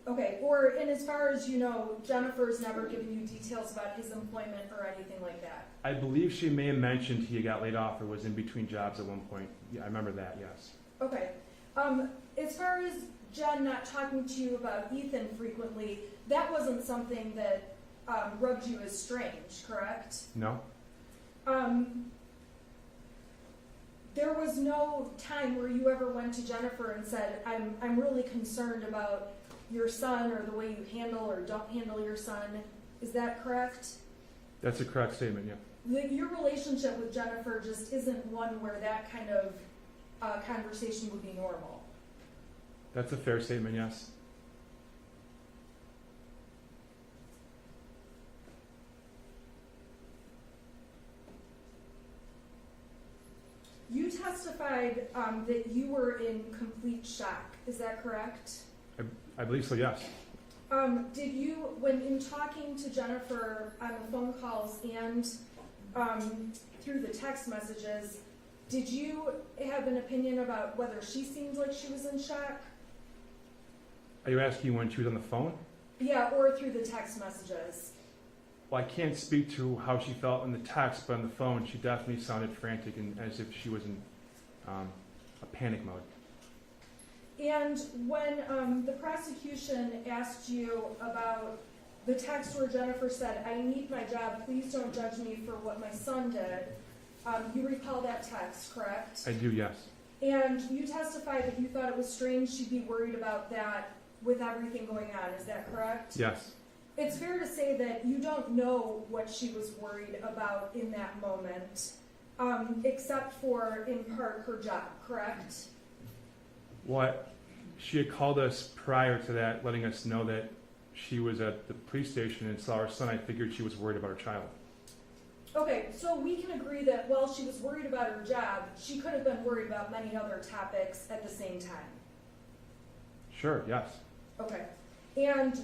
Okay, and as far as you know, Jennifer's never given you details about his employment or anything like that? I believe she may have mentioned he got laid off or was in between jobs at one point. Yeah, I remember that, yes. Okay. As far as Jen not talking to you about Ethan frequently, that wasn't something that rubbed you as strange, correct? No? There was no time where you ever went to Jennifer and said, I'm really concerned about your son or the way you handle or don't handle your son. Is that correct? That's a correct statement, yeah. Your relationship with Jennifer just isn't one where that kind of conversation would be normal. That's a fair statement, yes. You testified that you were in complete shock. Is that correct? I believe so, yes. Did you, when in talking to Jennifer on the phone calls and through the text messages, did you have an opinion about whether she seemed like she was in shock? Are you asking when she was on the phone? Yeah, or through the text messages. Well, I can't speak to how she felt in the text, but on the phone, she definitely sounded frantic and as if she was in a panic mode. And when the prosecution asked you about the text where Jennifer said, I need my job, please don't judge me for what my son did, you recall that text, correct? I do, yes. And you testified that you thought it was strange she'd be worried about that with everything going on, is that correct? Yes. It's fair to say that you don't know what she was worried about in that moment, except for, in part, her job, correct? What? She had called us prior to that, letting us know that she was at the police station and saw her son. I figured she was worried about her child. Okay, so we can agree that while she was worried about her job, she could have been worried about many other topics at the same time. Sure, yes. Okay. And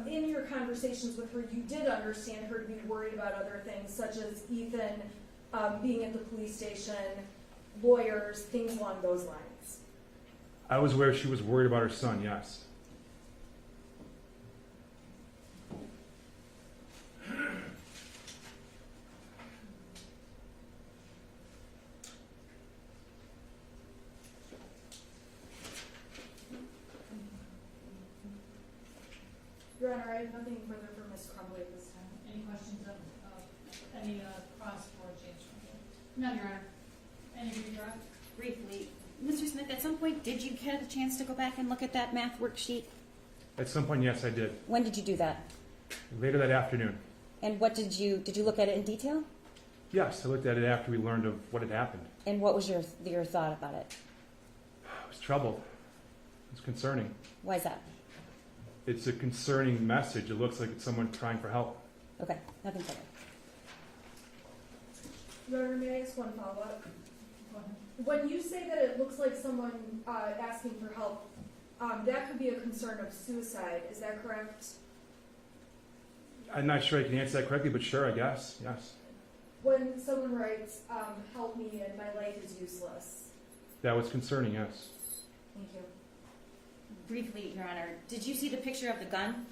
in your conversations with her, you did understand her to be worried about other things, such as Ethan being at the police station, lawyers, things along those lines. I was aware she was worried about her son, yes. Your Honor, I have nothing further for Ms. Crumbly at this time. Any questions of any cross for James Crumbly? None, Your Honor. Any redraw? Briefly, Mr. Smith, at some point, did you get a chance to go back and look at that math worksheet? At some point, yes, I did. When did you do that? Later that afternoon. And what did you look at it in detail? Yes, I looked at it after we learned of what had happened. And what was your thought about it? I was troubled. It was concerning. Why is that? It's a concerning message. It looks like it's someone trying for help. Okay, nothing further. Your Honor, may I ask one follow-up? Go ahead. When you say that it looks like someone asking for help, that could be a concern of suicide. Is that correct? I'm not sure I can answer that correctly, but sure, I guess. Yes. When someone writes, help me and my life is useless. That was concerning, yes. Thank you. Briefly, Your Honor, did you see the picture of the gun?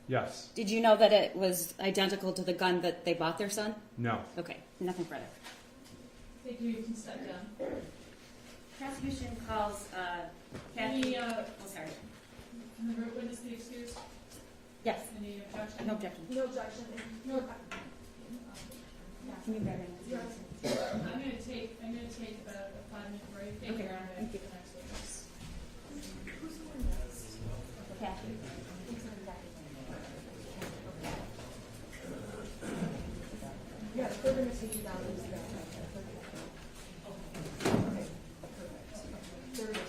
Yes. Did you know that it was identical to the gun that they bought their son? No. Okay, nothing further. Thank you. You can step down. Prosecution calls Kathy. Sorry. Can the witness be excused? Yes. Any objection? No objection. No objection. No. Can you grab it? Yes. I'm going to take about a 5-minute break. Thank you, Your Honor. Thank you. The next witness. Kathy. Yes, we're going to take you down to the back. Okay, perfect. There it is.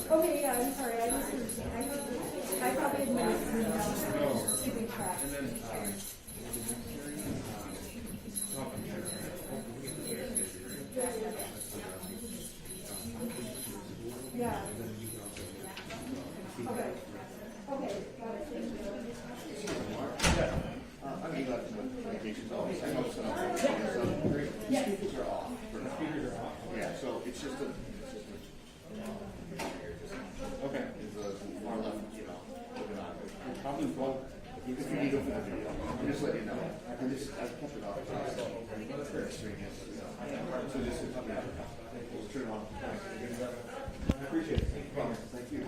Okay, yeah, I'm sorry, I just understand. I probably had missed keeping track. And then, Yeah. Okay. Okay, got it, thank you. I mean, communications always, I know it's not, great. Speakers are off. speakers are off. Yeah, so it's just a, Okay. is a far left, looking on. Probably both. If you need to open the video, I'll just let you know. I've kept it off. So just, we'll turn it on. I appreciate it. Thank you.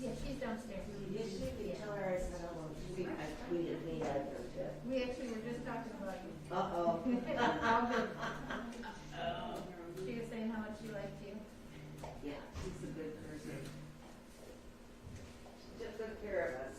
Yeah, she's downstairs. You should be telling her I said hello. I tweeted me at her too. We actually were just talking about you. Uh-oh. All good. She was saying how much she liked you. Yeah, she's a good person. She took good care of us.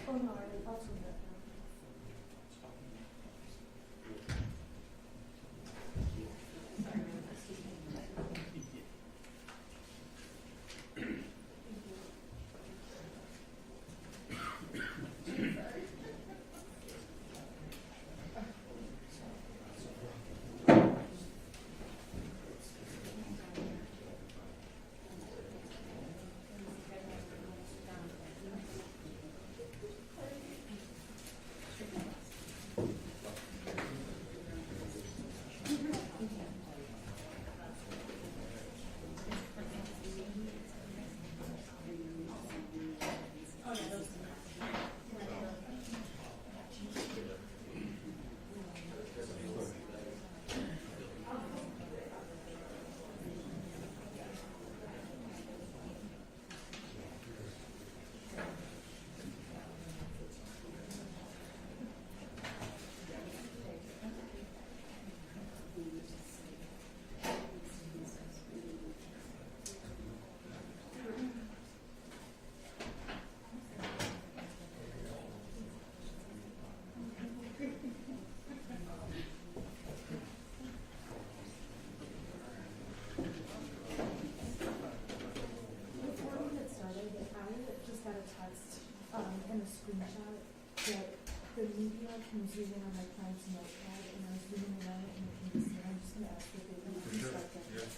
Oh, no, I'll turn that down. And a screenshot that the media can zoom in on my client's notepad, and I was zooming in on it, and you can see, I'm just gonna ask if they can reconstruct that.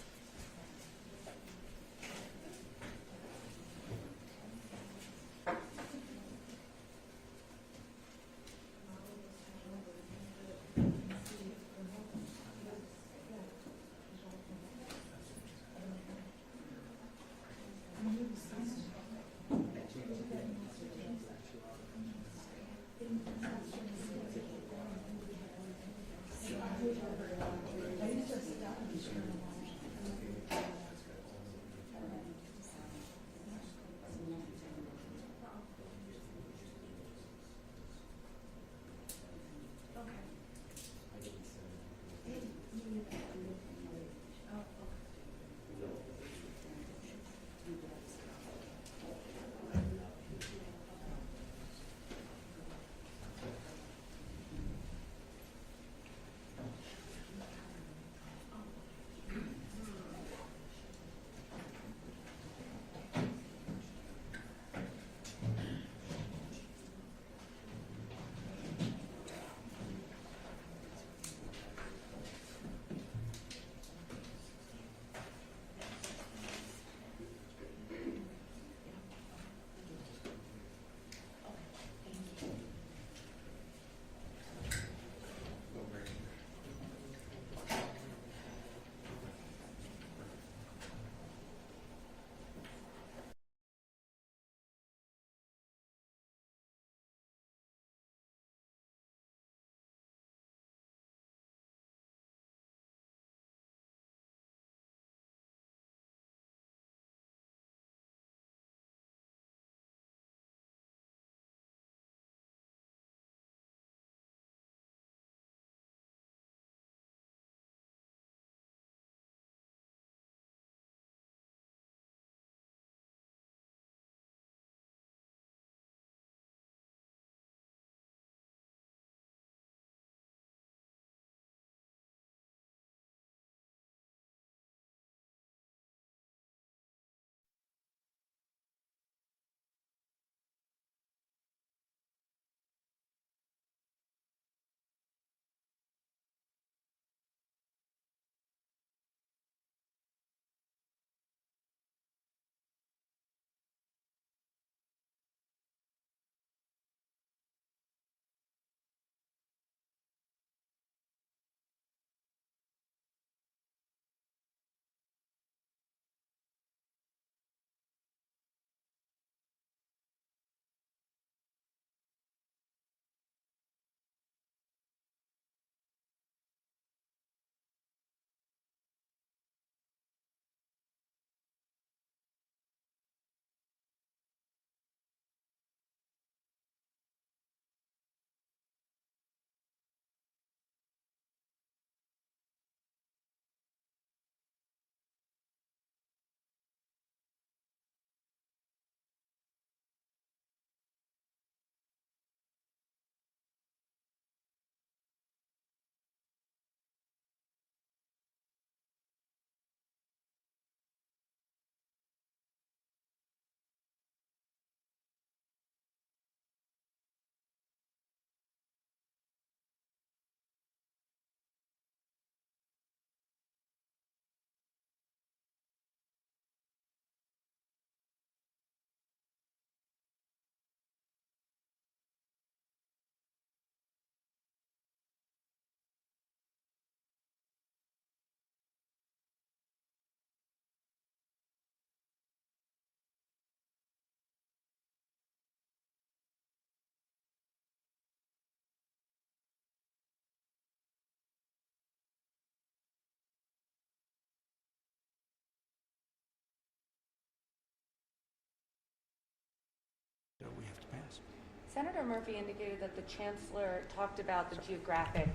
Senator Murphy indicated that the Chancellor talked about the geographic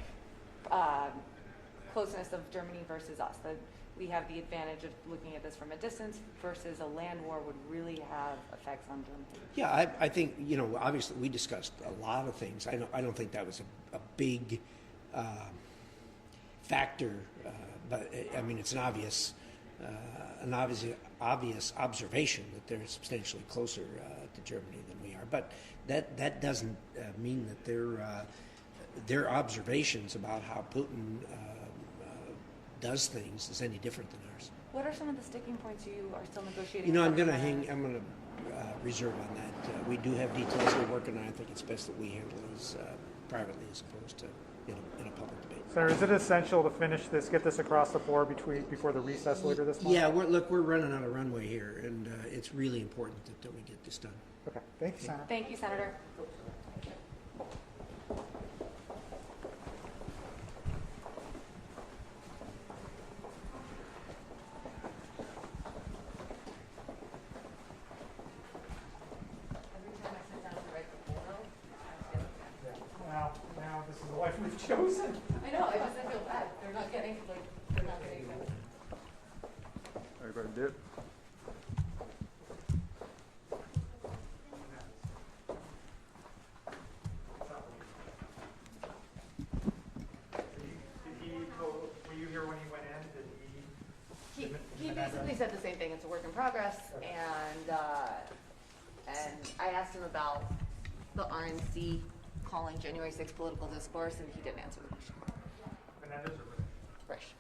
closeness of Germany versus us, that we have the advantage of looking at this from a distance versus a land war would really have effects on Germany. Yeah, I think, obviously we discussed a lot of things. I don't think that was a big factor, but I mean, it's an obvious observation that they're substantially closer to Germany than we are. But that doesn't mean that their observations about how Putin does things is any different than ours. What are some of the sticking points you are still negotiating? I'm going to reserve on that. We do have details we're working on. I think it's best that we handle these privately as opposed to in a public debate. Sir, is it essential to finish this, get this across the floor before the recess later this month? Yeah, we're running out of runway here, and it's really important that we get this done. Okay, thank you, Senator. Thank you, Senator. Now this is the life we've chosen. I know, I feel bad. They're not getting it. Everybody did. Were you here when he went in? He basically said the same thing. It's a work in progress, and I asked him about the RNC calling January 6th political discourse, and he didn't answer the question. Menendez or Risch.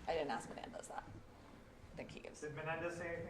I didn't ask Menendez that. I think he gives. Did Menendez say anything